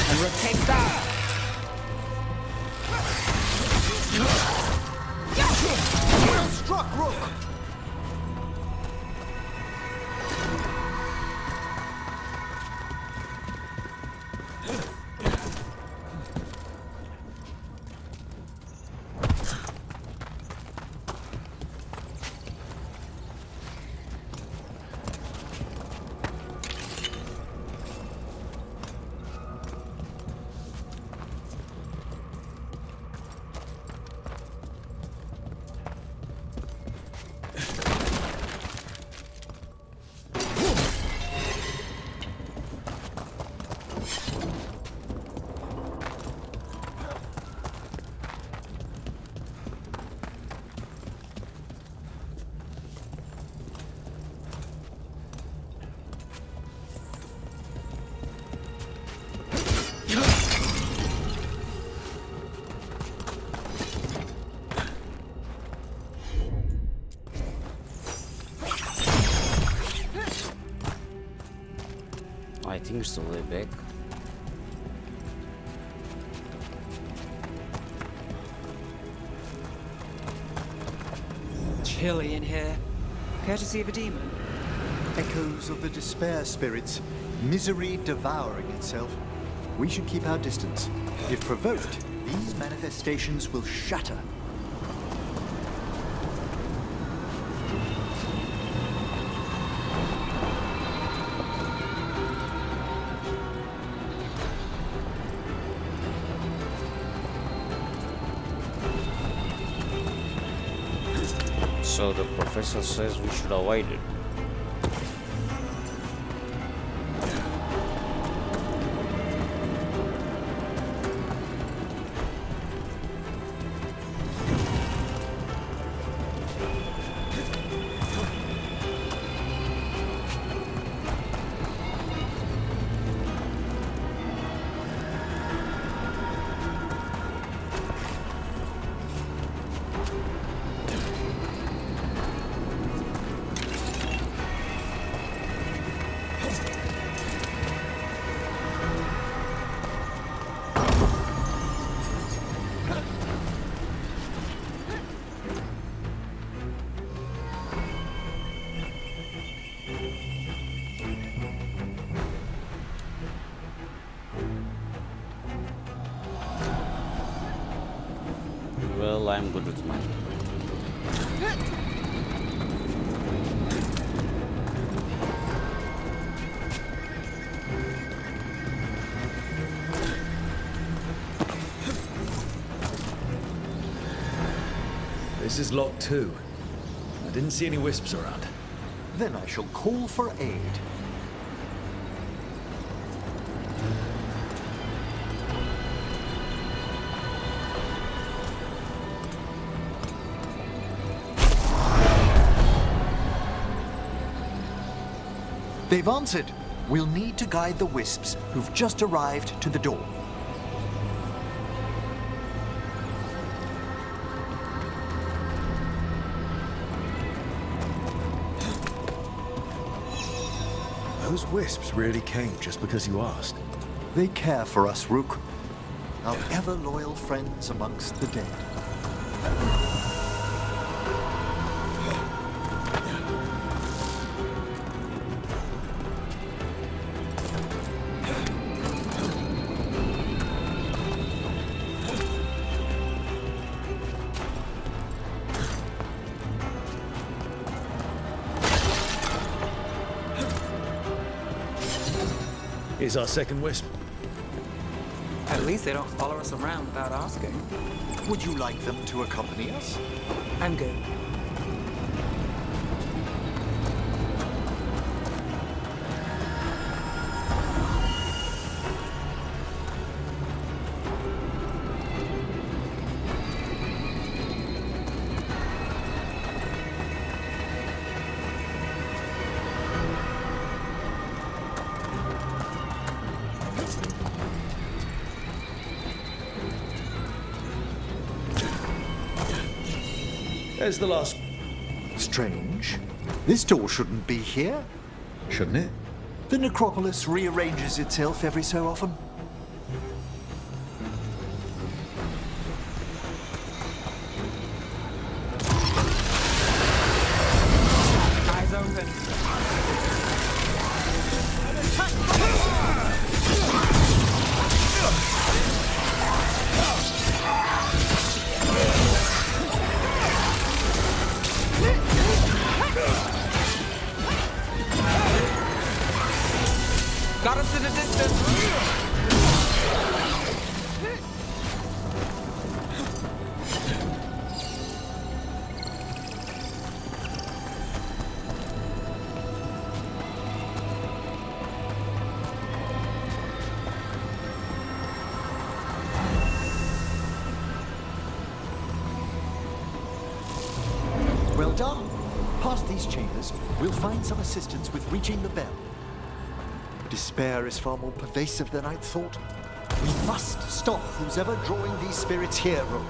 Speaker 5: And Rook takes that.
Speaker 15: Well struck, Rook!
Speaker 1: I think it's the way back.
Speaker 5: Chilly in here. Courtesy of a demon.
Speaker 15: Echoes of the despair spirits, misery devouring itself. We should keep our distance. If provoked, these manifestations will shatter.
Speaker 1: So the professor says we should avoid it. Well, I'm good with mine.
Speaker 3: This is locked too. I didn't see any wisps around.
Speaker 15: Then I shall call for aid. They've answered. We'll need to guide the wisps who've just arrived to the door.
Speaker 3: Those wisps really came just because you asked.
Speaker 15: They care for us, Rook. Our ever-loyal friends amongst the dead.
Speaker 3: Here's our second wisp.
Speaker 5: At least they don't follow us around without asking.
Speaker 15: Would you like them to accompany us?
Speaker 5: I'm good.
Speaker 3: There's the last.
Speaker 15: Strange. This door shouldn't be here.
Speaker 3: Shouldn't it?
Speaker 15: The necropolis rearranges itself every so often.
Speaker 5: Eyes open. Got us in the distance.
Speaker 15: Well done. Past these chambers, we'll find some assistance with reaching the bell. Despair is far more pervasive than I'd thought. We must stop who's ever drawing these spirits here, Rook.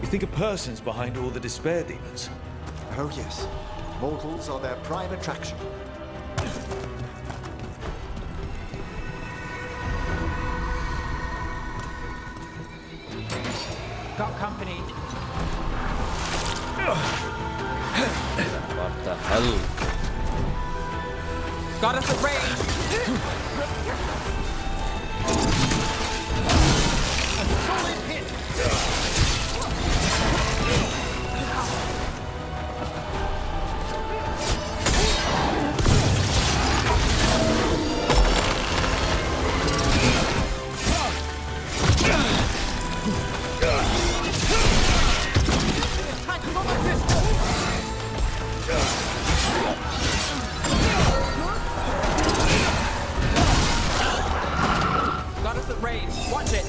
Speaker 3: You think a person's behind all the despair demons?
Speaker 15: Oh yes. Mortals are their prime attraction.
Speaker 5: Got company.
Speaker 1: What the hell?
Speaker 5: Got us at range.
Speaker 15: A solid hit.
Speaker 5: Got us at range. Watch it.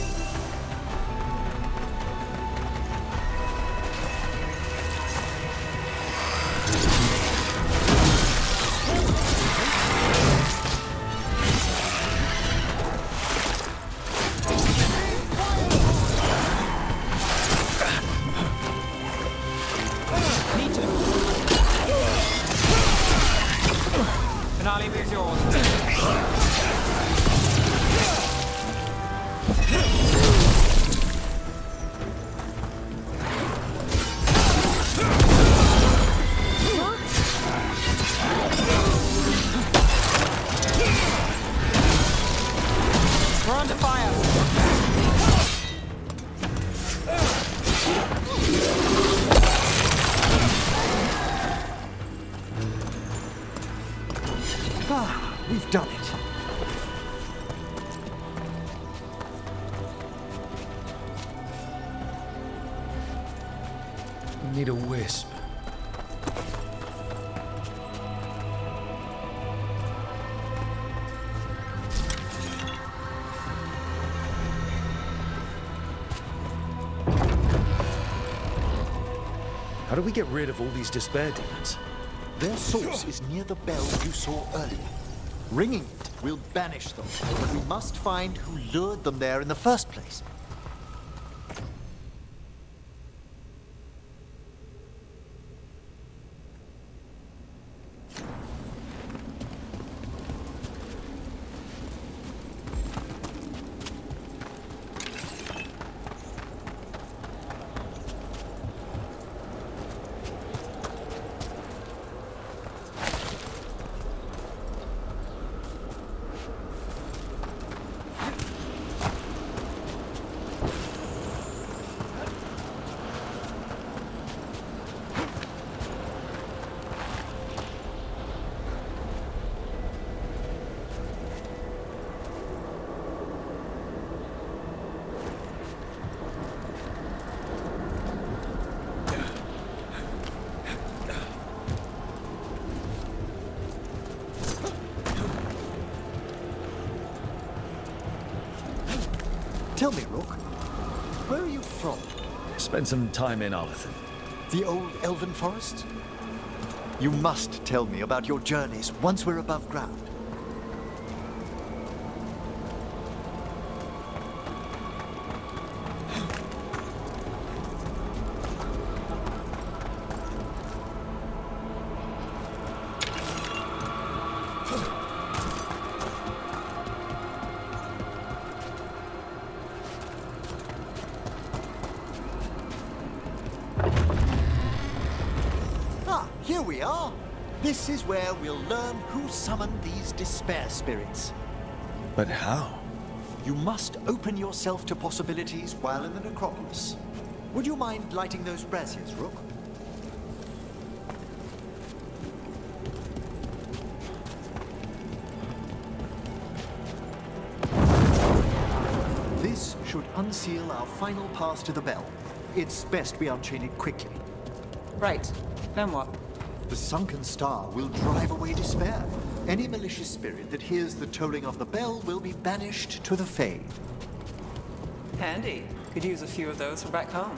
Speaker 5: Charlie, where's yours? We're under fire.
Speaker 15: Ah, we've done it.
Speaker 3: We need a wisp. How do we get rid of all these despair demons?
Speaker 15: Their source is near the bell you saw earlier. Ringing it will banish them, but we must find who lured them there in the first place. Tell me, Rook, where are you from?
Speaker 3: Spent some time in Arlington.
Speaker 15: The old Elven forests? You must tell me about your journeys once we're above ground. Here we are. This is where we'll learn who summoned these despair spirits.
Speaker 3: But how?
Speaker 15: You must open yourself to possibilities while in the necropolis. Would you mind lighting those braziers, Rook? This should unseal our final pass to the bell. It's best we unchain it quickly.
Speaker 5: Right. Then what?
Speaker 15: The sunken star will drive away despair. Any malicious spirit that hears the tolling of the bell will be banished to the Fae.
Speaker 5: Handy. Could use a few of those for back home.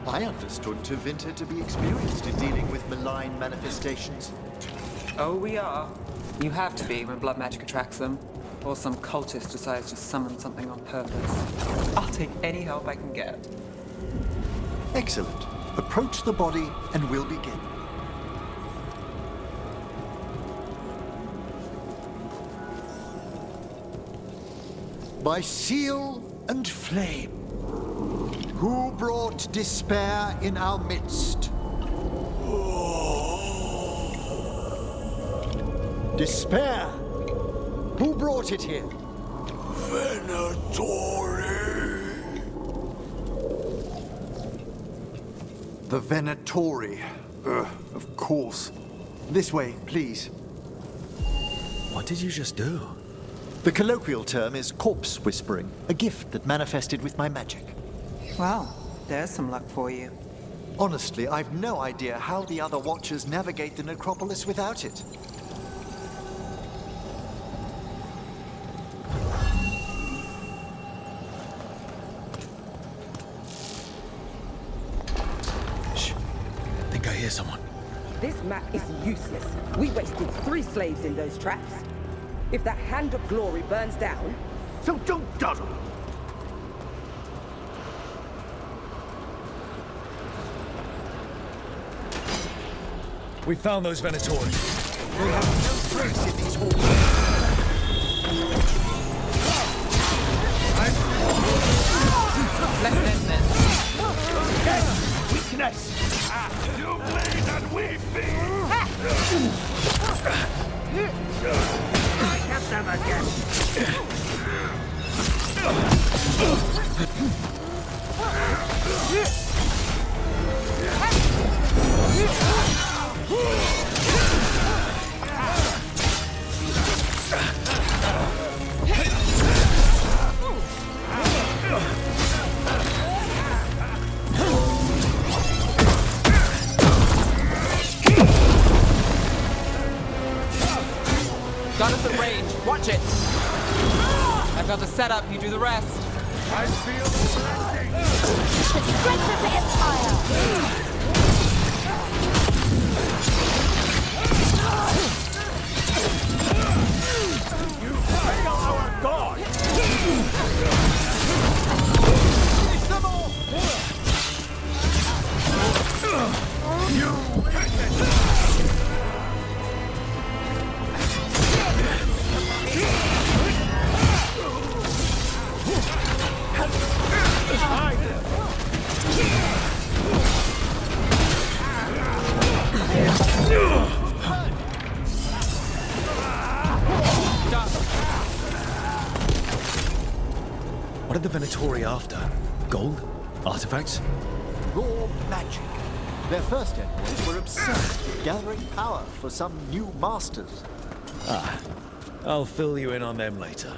Speaker 15: I understood Tevinter to be experienced in dealing with malign manifestations.
Speaker 5: Oh, we are. You have to be when blood magic attracts them. Or some cultist decides to summon something on purpose. I'll take any help I can get.
Speaker 15: Excellent. Approach the body and we'll begin. By seal and flame, who brought despair in our midst? Despair! Who brought it here?
Speaker 11: Venatori!
Speaker 15: The Venatori. Of course. This way, please.
Speaker 3: What did you just do?
Speaker 15: The colloquial term is corpse whispering, a gift that manifested with my magic.
Speaker 5: Well, there's some luck for you.
Speaker 15: Honestly, I've no idea how the other Watchers navigate the necropolis without it.
Speaker 3: Shh. I think I hear someone.
Speaker 16: This map is useless. We wasted 3 slaves in those traps. If that Hand of Glory burns down,
Speaker 11: So don't dawdle!
Speaker 3: We found those Venatori.
Speaker 15: They have no place in these halls.
Speaker 5: Let's end this.
Speaker 15: Weakness! You bleed and we feed! I have them again!
Speaker 5: Got us at range. Watch it. I've got the setup. You do the rest.
Speaker 15: I feel the blessing!
Speaker 9: The strength of the Empire!
Speaker 15: You fail our god! Finish them all! You
Speaker 3: What are the Venatori after? Gold? Artifacts?
Speaker 15: raw magic. Their first envoys were obsessed with gathering power for some new masters.
Speaker 3: Ah, I'll fill you in on them later.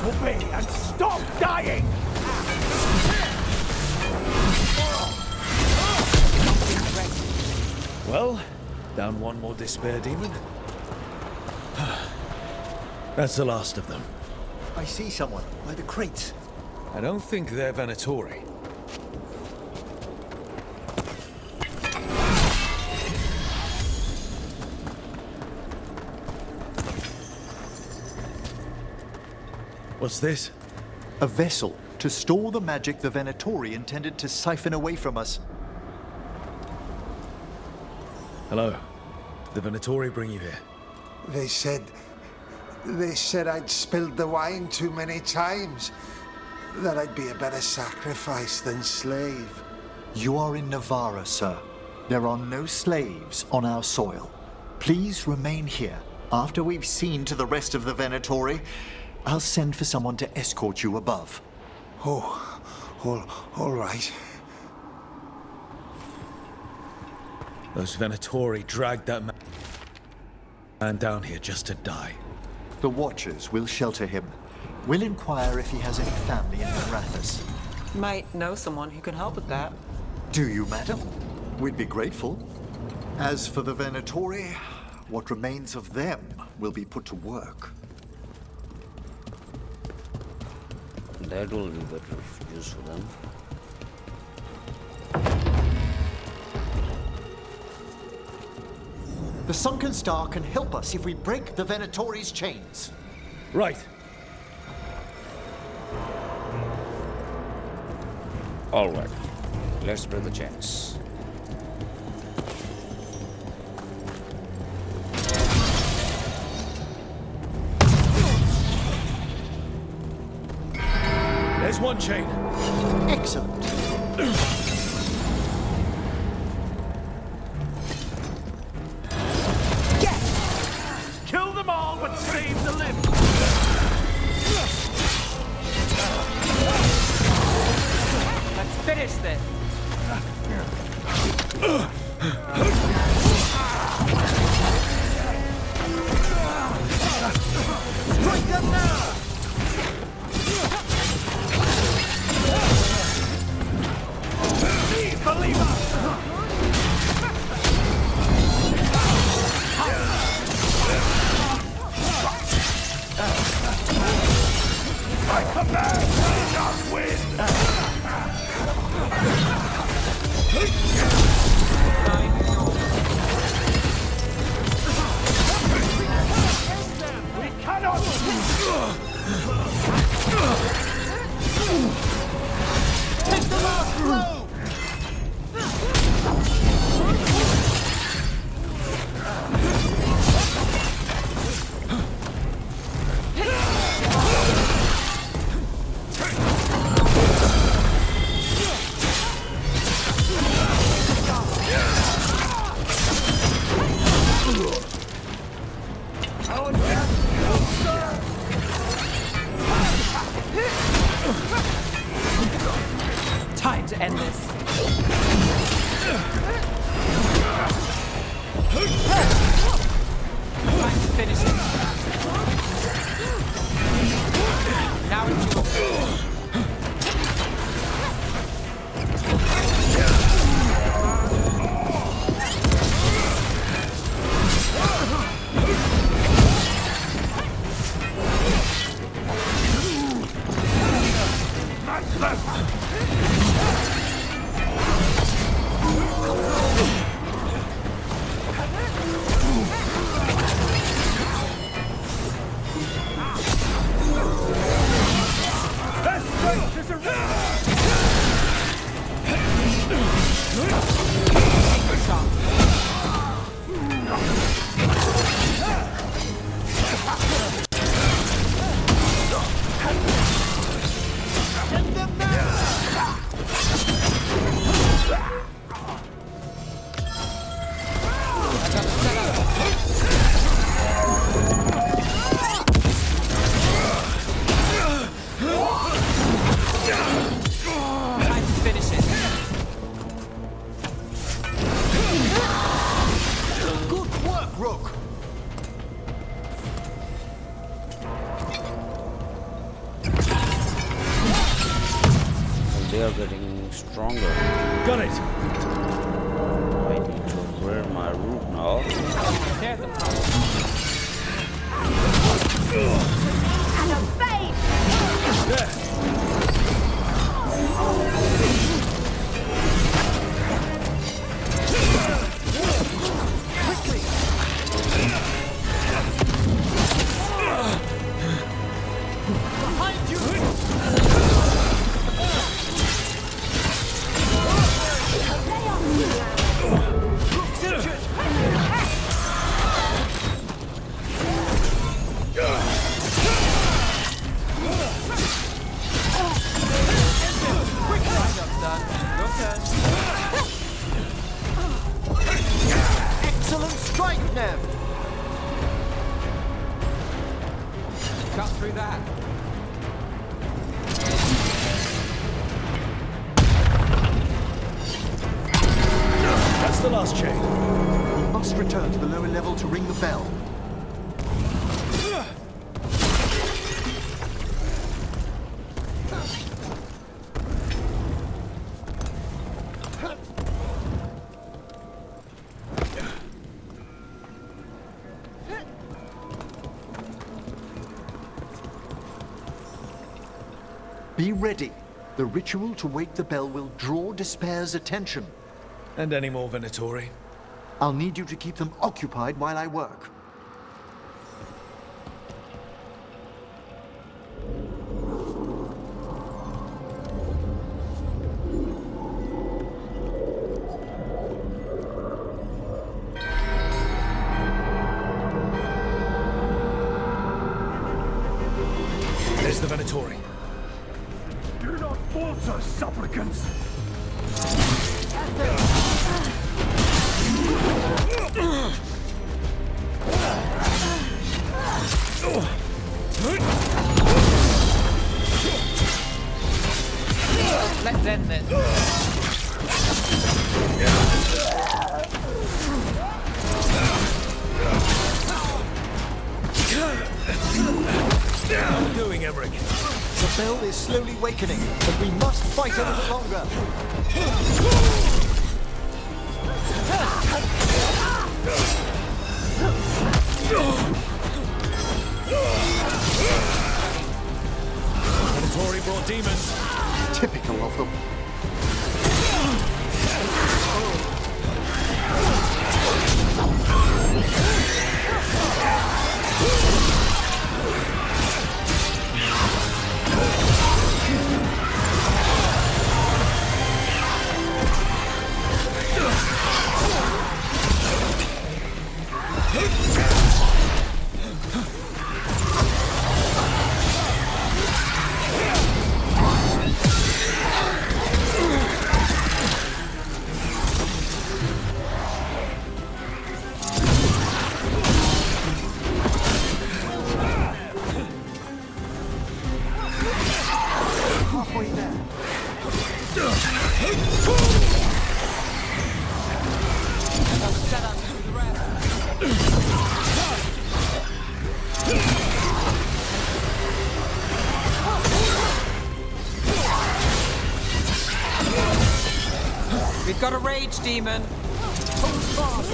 Speaker 15: Obey and stop dying!
Speaker 3: Well, down one more despair demon. That's the last of them.
Speaker 15: I see someone by the crates.
Speaker 3: I don't think they're Venatori. What's this?
Speaker 15: A vessel to store the magic the Venatori intended to siphon away from us.
Speaker 3: Hello. Did the Venatori bring you here?
Speaker 11: They said I'd spilled the wine too many times. That I'd be a better sacrifice than slave.
Speaker 15: You are in Navarra, sir. There are no slaves on our soil. Please remain here. After we've seen to the rest of the Venatori, I'll send for someone to escort you above.
Speaker 11: Oh, all right.
Speaker 3: Those Venatori dragged that man down here just to die.
Speaker 15: The Watchers will shelter him. We'll inquire if he has any family in Marathas.
Speaker 5: Might know someone who can help with that.
Speaker 15: Do you, madam? We'd be grateful. As for the Venatori, what remains of them will be put to work.
Speaker 1: That will be better use for them.
Speaker 15: The sunken star can help us if we break the Venatori's chains.
Speaker 3: Right.
Speaker 1: All right, let's break the chains.
Speaker 3: There's one chain.
Speaker 15: Excellent.
Speaker 17: Kill them all, but save the living!
Speaker 5: Let's finish this.
Speaker 17: Strike them now! Believer! I command, not win! We cannot! Take the last blow!
Speaker 5: Time to end this. Time to finish it. Now it's your
Speaker 15: Rook!
Speaker 1: They are getting stronger.
Speaker 3: Got it!
Speaker 1: I need to upgrade my Rook now.
Speaker 5: There's a problem.
Speaker 17: And a fade!
Speaker 15: Quickly! Behind you! Rook's injured! Excellent strike, Nev!
Speaker 5: Cut through that.
Speaker 3: That's the last chain.
Speaker 15: We must return to the lower level to ring the bell. Be ready. The ritual to wake the bell will draw Despair's attention.
Speaker 3: And any more Venatori?
Speaker 15: I'll need you to keep them occupied while I work.
Speaker 3: There's the Venatori.
Speaker 17: Do not falter, supplicants!
Speaker 5: Let's end this.
Speaker 3: What are you doing, Emrich?
Speaker 15: The bell is slowly wakening, but we must fight a little longer.
Speaker 3: Venatori brought demons.
Speaker 15: Typical of them.
Speaker 5: We've got a rage demon.
Speaker 15: Hold fast.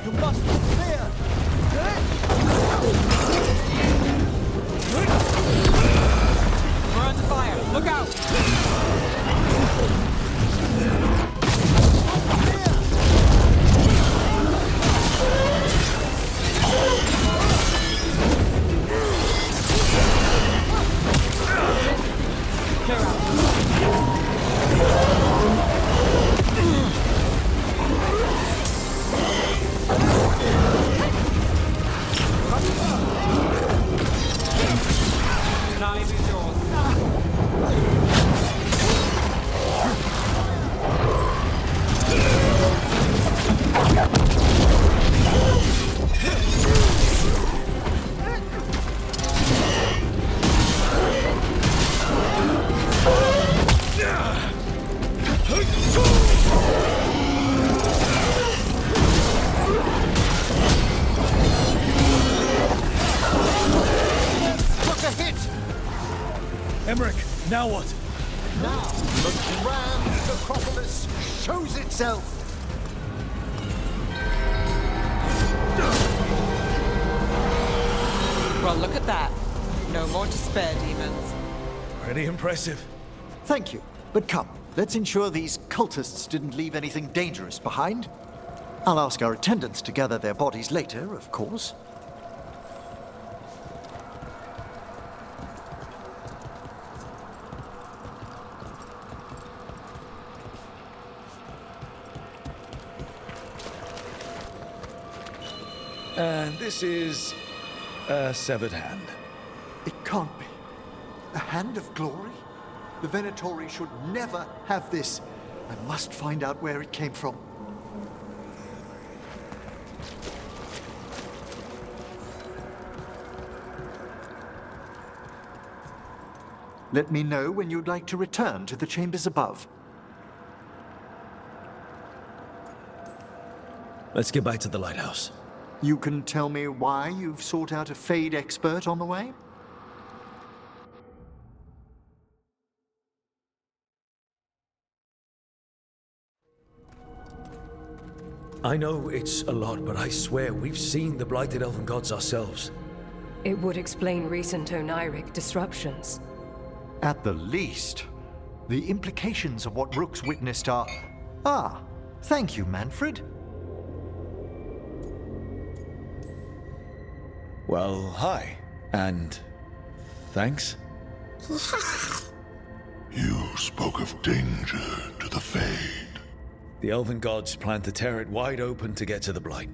Speaker 15: You must not fear.
Speaker 5: We're under fire. Look out! Clear out. Qunari is yours.
Speaker 3: Emrich, now what?
Speaker 15: Now, the grand necropolis shows itself.
Speaker 5: Well, look at that. No more despair, demons.
Speaker 3: Pretty impressive.
Speaker 15: Thank you. But come, let's ensure these cultists didn't leave anything dangerous behind. I'll ask our attendants to gather their bodies later, of course.
Speaker 3: And this is a severed hand.
Speaker 15: It can't be. A hand of glory? The Venatori should never have this. I must find out where it came from. Let me know when you'd like to return to the chambers above.
Speaker 3: Let's get back to the lighthouse.
Speaker 15: You can tell me why you've sought out a Fade expert on the way?
Speaker 3: I know it's a lot, but I swear we've seen the blighted elven gods ourselves.
Speaker 10: It would explain recent Oniric disruptions.
Speaker 15: At the least. The implications of what Rook's witnessed are... Ah, thank you, Manfred.
Speaker 3: Well, hi. And... thanks?
Speaker 18: You spoke of danger to the Fade.
Speaker 3: The Elven gods plan to tear it wide open to get to the Blight.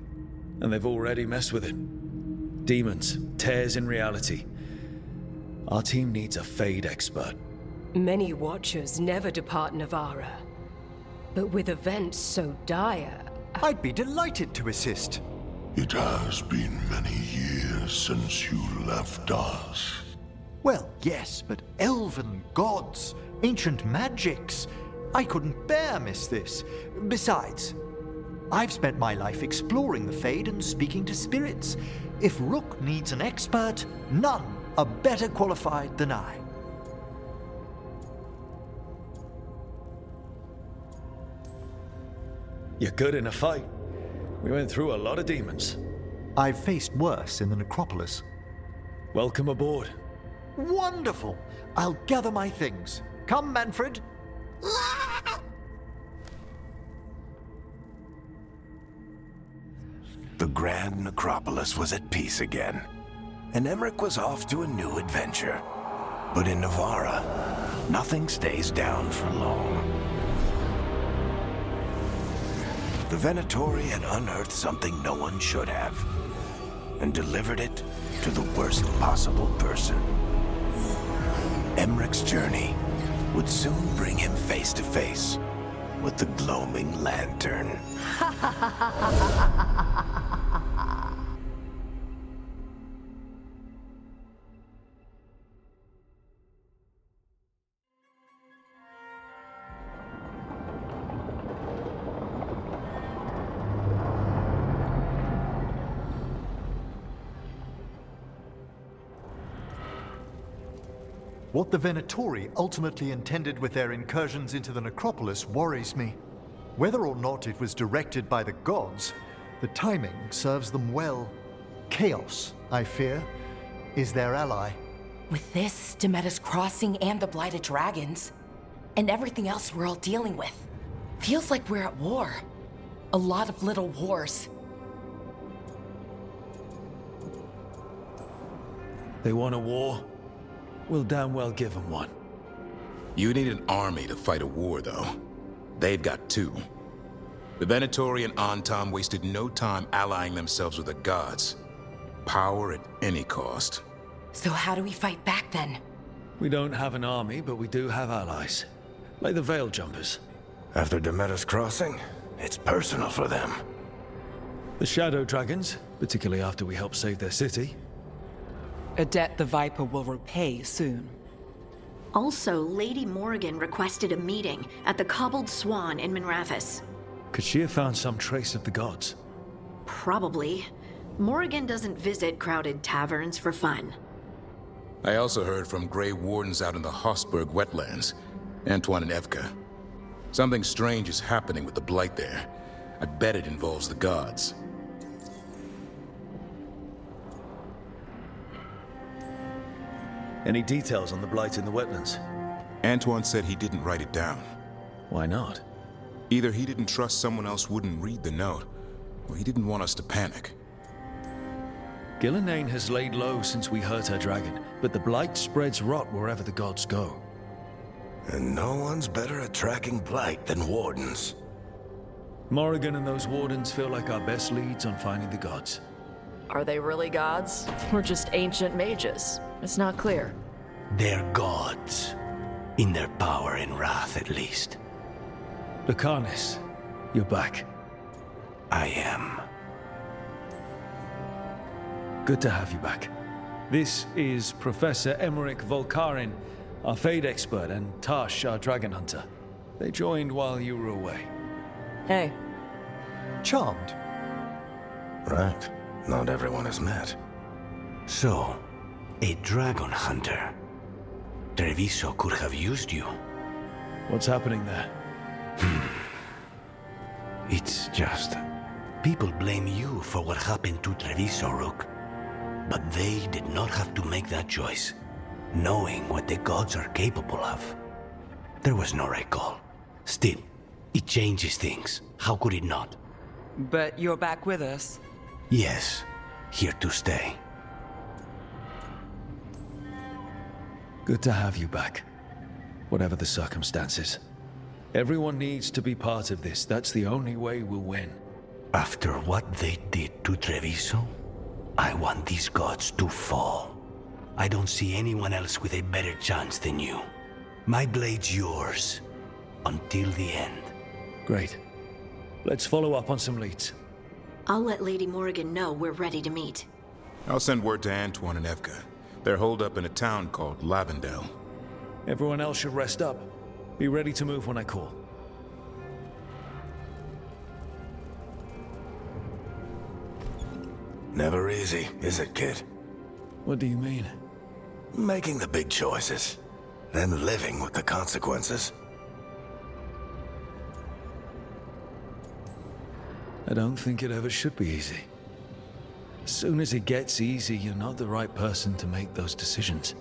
Speaker 3: And they've already messed with it. Demons, tears in reality. Our team needs a Fade expert.
Speaker 10: Many Watchers never depart Navarra. But with events so dire...
Speaker 15: I'd be delighted to assist.
Speaker 18: It has been many years since you left us.
Speaker 15: Well, yes, but elven gods, ancient magics. I couldn't bear miss this. Besides, I've spent my life exploring the Fade and speaking to spirits. If Rook needs an expert, none are better qualified than I.
Speaker 3: You're good in a fight. We went through a lot of demons.
Speaker 15: I've faced worse in the necropolis.
Speaker 3: Welcome aboard.
Speaker 15: Wonderful! I'll gather my things. Come, Manfred.
Speaker 7: The grand necropolis was at peace again, and Emrich was off to a new adventure. But in Navarra, nothing stays down for long. The Venatori had unearthed something no one should have, and delivered it to the worst possible person. Emrich's journey would soon bring him face to face with the gloaming lantern.
Speaker 15: What the Venatori ultimately intended with their incursions into the necropolis worries me. Whether or not it was directed by the gods, the timing serves them well. Chaos, I fear, is their ally.
Speaker 9: With this, Demeter's Crossing and the Blighted Dragons, and everything else we're all dealing with, feels like we're at war. A lot of little wars.
Speaker 3: They want a war? We'll damn well give them one.
Speaker 8: You need an army to fight a war, though. They've got two. The Venatori and Antaam wasted no time allying themselves with the gods. Power at any cost.
Speaker 9: So how do we fight back then?
Speaker 3: We don't have an army, but we do have allies. Like the Veil Jumpers.
Speaker 7: After Demeter's Crossing, it's personal for them.
Speaker 3: The Shadow Dragons, particularly after we helped save their city.
Speaker 5: A debt the Viper will repay soon.
Speaker 6: Also, Lady Morrigan requested a meeting at the Cobbled Swan in Minrathous.
Speaker 3: Could she have found some trace of the gods?
Speaker 6: Probably. Morrigan doesn't visit crowded taverns for fun.
Speaker 8: I also heard from Grey Wardens out in the Hossberg wetlands, Antoine and Evka. Something strange is happening with the Blight there. I bet it involves the gods.
Speaker 3: Any details on the Blight in the wetlands?
Speaker 8: Antoine said he didn't write it down.
Speaker 3: Why not?
Speaker 8: Either he didn't trust someone else wouldn't read the note, or he didn't want us to panic.
Speaker 3: Gillenane has laid low since we hurt her dragon, but the Blight spreads rot wherever the gods go.
Speaker 7: And no one's better at tracking Blight than Wardens.
Speaker 3: Morrigan and those Wardens feel like our best leads on finding the gods.
Speaker 12: Are they really gods? Or just ancient mages? It's not clear.
Speaker 7: They're gods. In their power and wrath, at least.
Speaker 3: Lucanus, you're back.
Speaker 7: I am.
Speaker 3: Good to have you back. This is Professor Emrich Volkarin, our Fade expert, and Taash, our dragon hunter. They joined while you were away.
Speaker 12: Hey.
Speaker 15: Charmed.
Speaker 7: Right. Not everyone has met. So, a dragon hunter. Treviso could have used you.
Speaker 3: What's happening there?
Speaker 7: It's just... people blame you for what happened to Treviso, Rook. But they did not have to make that choice, knowing what the gods are capable of.
Speaker 19: there was no recall. Still, it changes things. How could it not?
Speaker 5: But you're back with us.
Speaker 19: Yes, here to stay.
Speaker 3: Good to have you back, whatever the circumstances. Everyone needs to be part of this. That's the only way we'll win.
Speaker 19: After what they did to Treviso, I want these gods to fall. I don't see anyone else with a better chance than you. My blade's yours, until the end.
Speaker 3: Great. Let's follow up on some leads.
Speaker 6: I'll let Lady Morrigan know we're ready to meet.
Speaker 8: I'll send word to Antoine and Evka. They're holed up in a town called Lavendel.
Speaker 3: Everyone else should rest up. Be ready to move when I call.
Speaker 7: Never easy, is it, kid?
Speaker 3: What do you mean?
Speaker 7: Making the big choices, then living with the consequences.
Speaker 3: I don't think it ever should be easy. As soon as it gets easy, you're not the right person to make those decisions.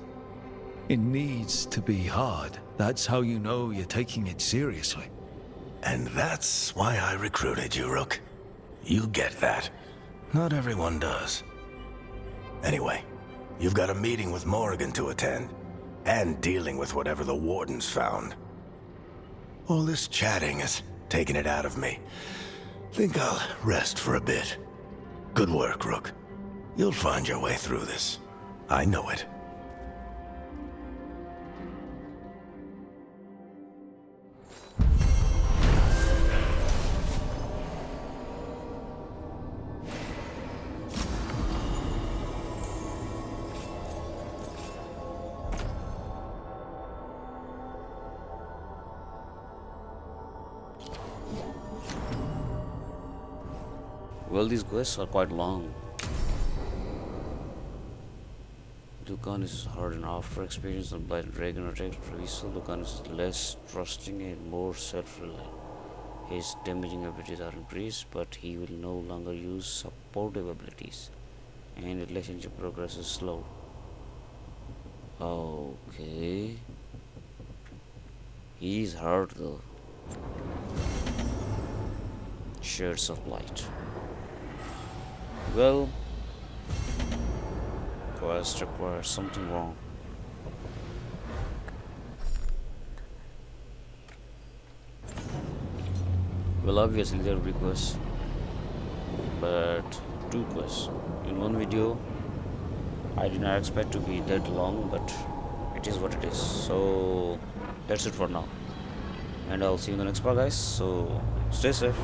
Speaker 3: It needs to be hard. That's how you know you're taking it seriously.
Speaker 7: And that's why I recruited you, Rook. You get that. Not everyone does. Anyway, you've got a meeting with Morrigan to attend, and dealing with whatever the Warden's found. All this chatting is taking it out of me. Think I'll rest for a bit. Good work, Rook. You'll find your way through this. I know it.
Speaker 1: Well, these quests are quite long. Lucan is hard and after experience on Blighted Dragon attack Treviso, Lucan is less trusting and more self-reliant. His damaging abilities are increased, but he will no longer use supportive abilities, and relationship progress is slow. Okay. He's hard though. Shards of Light. Well, quest requires something wrong. Well, obviously there will be quests, but 2 quests in one video. I did not expect to be that long, but it is what it is. So that's it for now, and I'll see you in the next part, guys. So stay safe.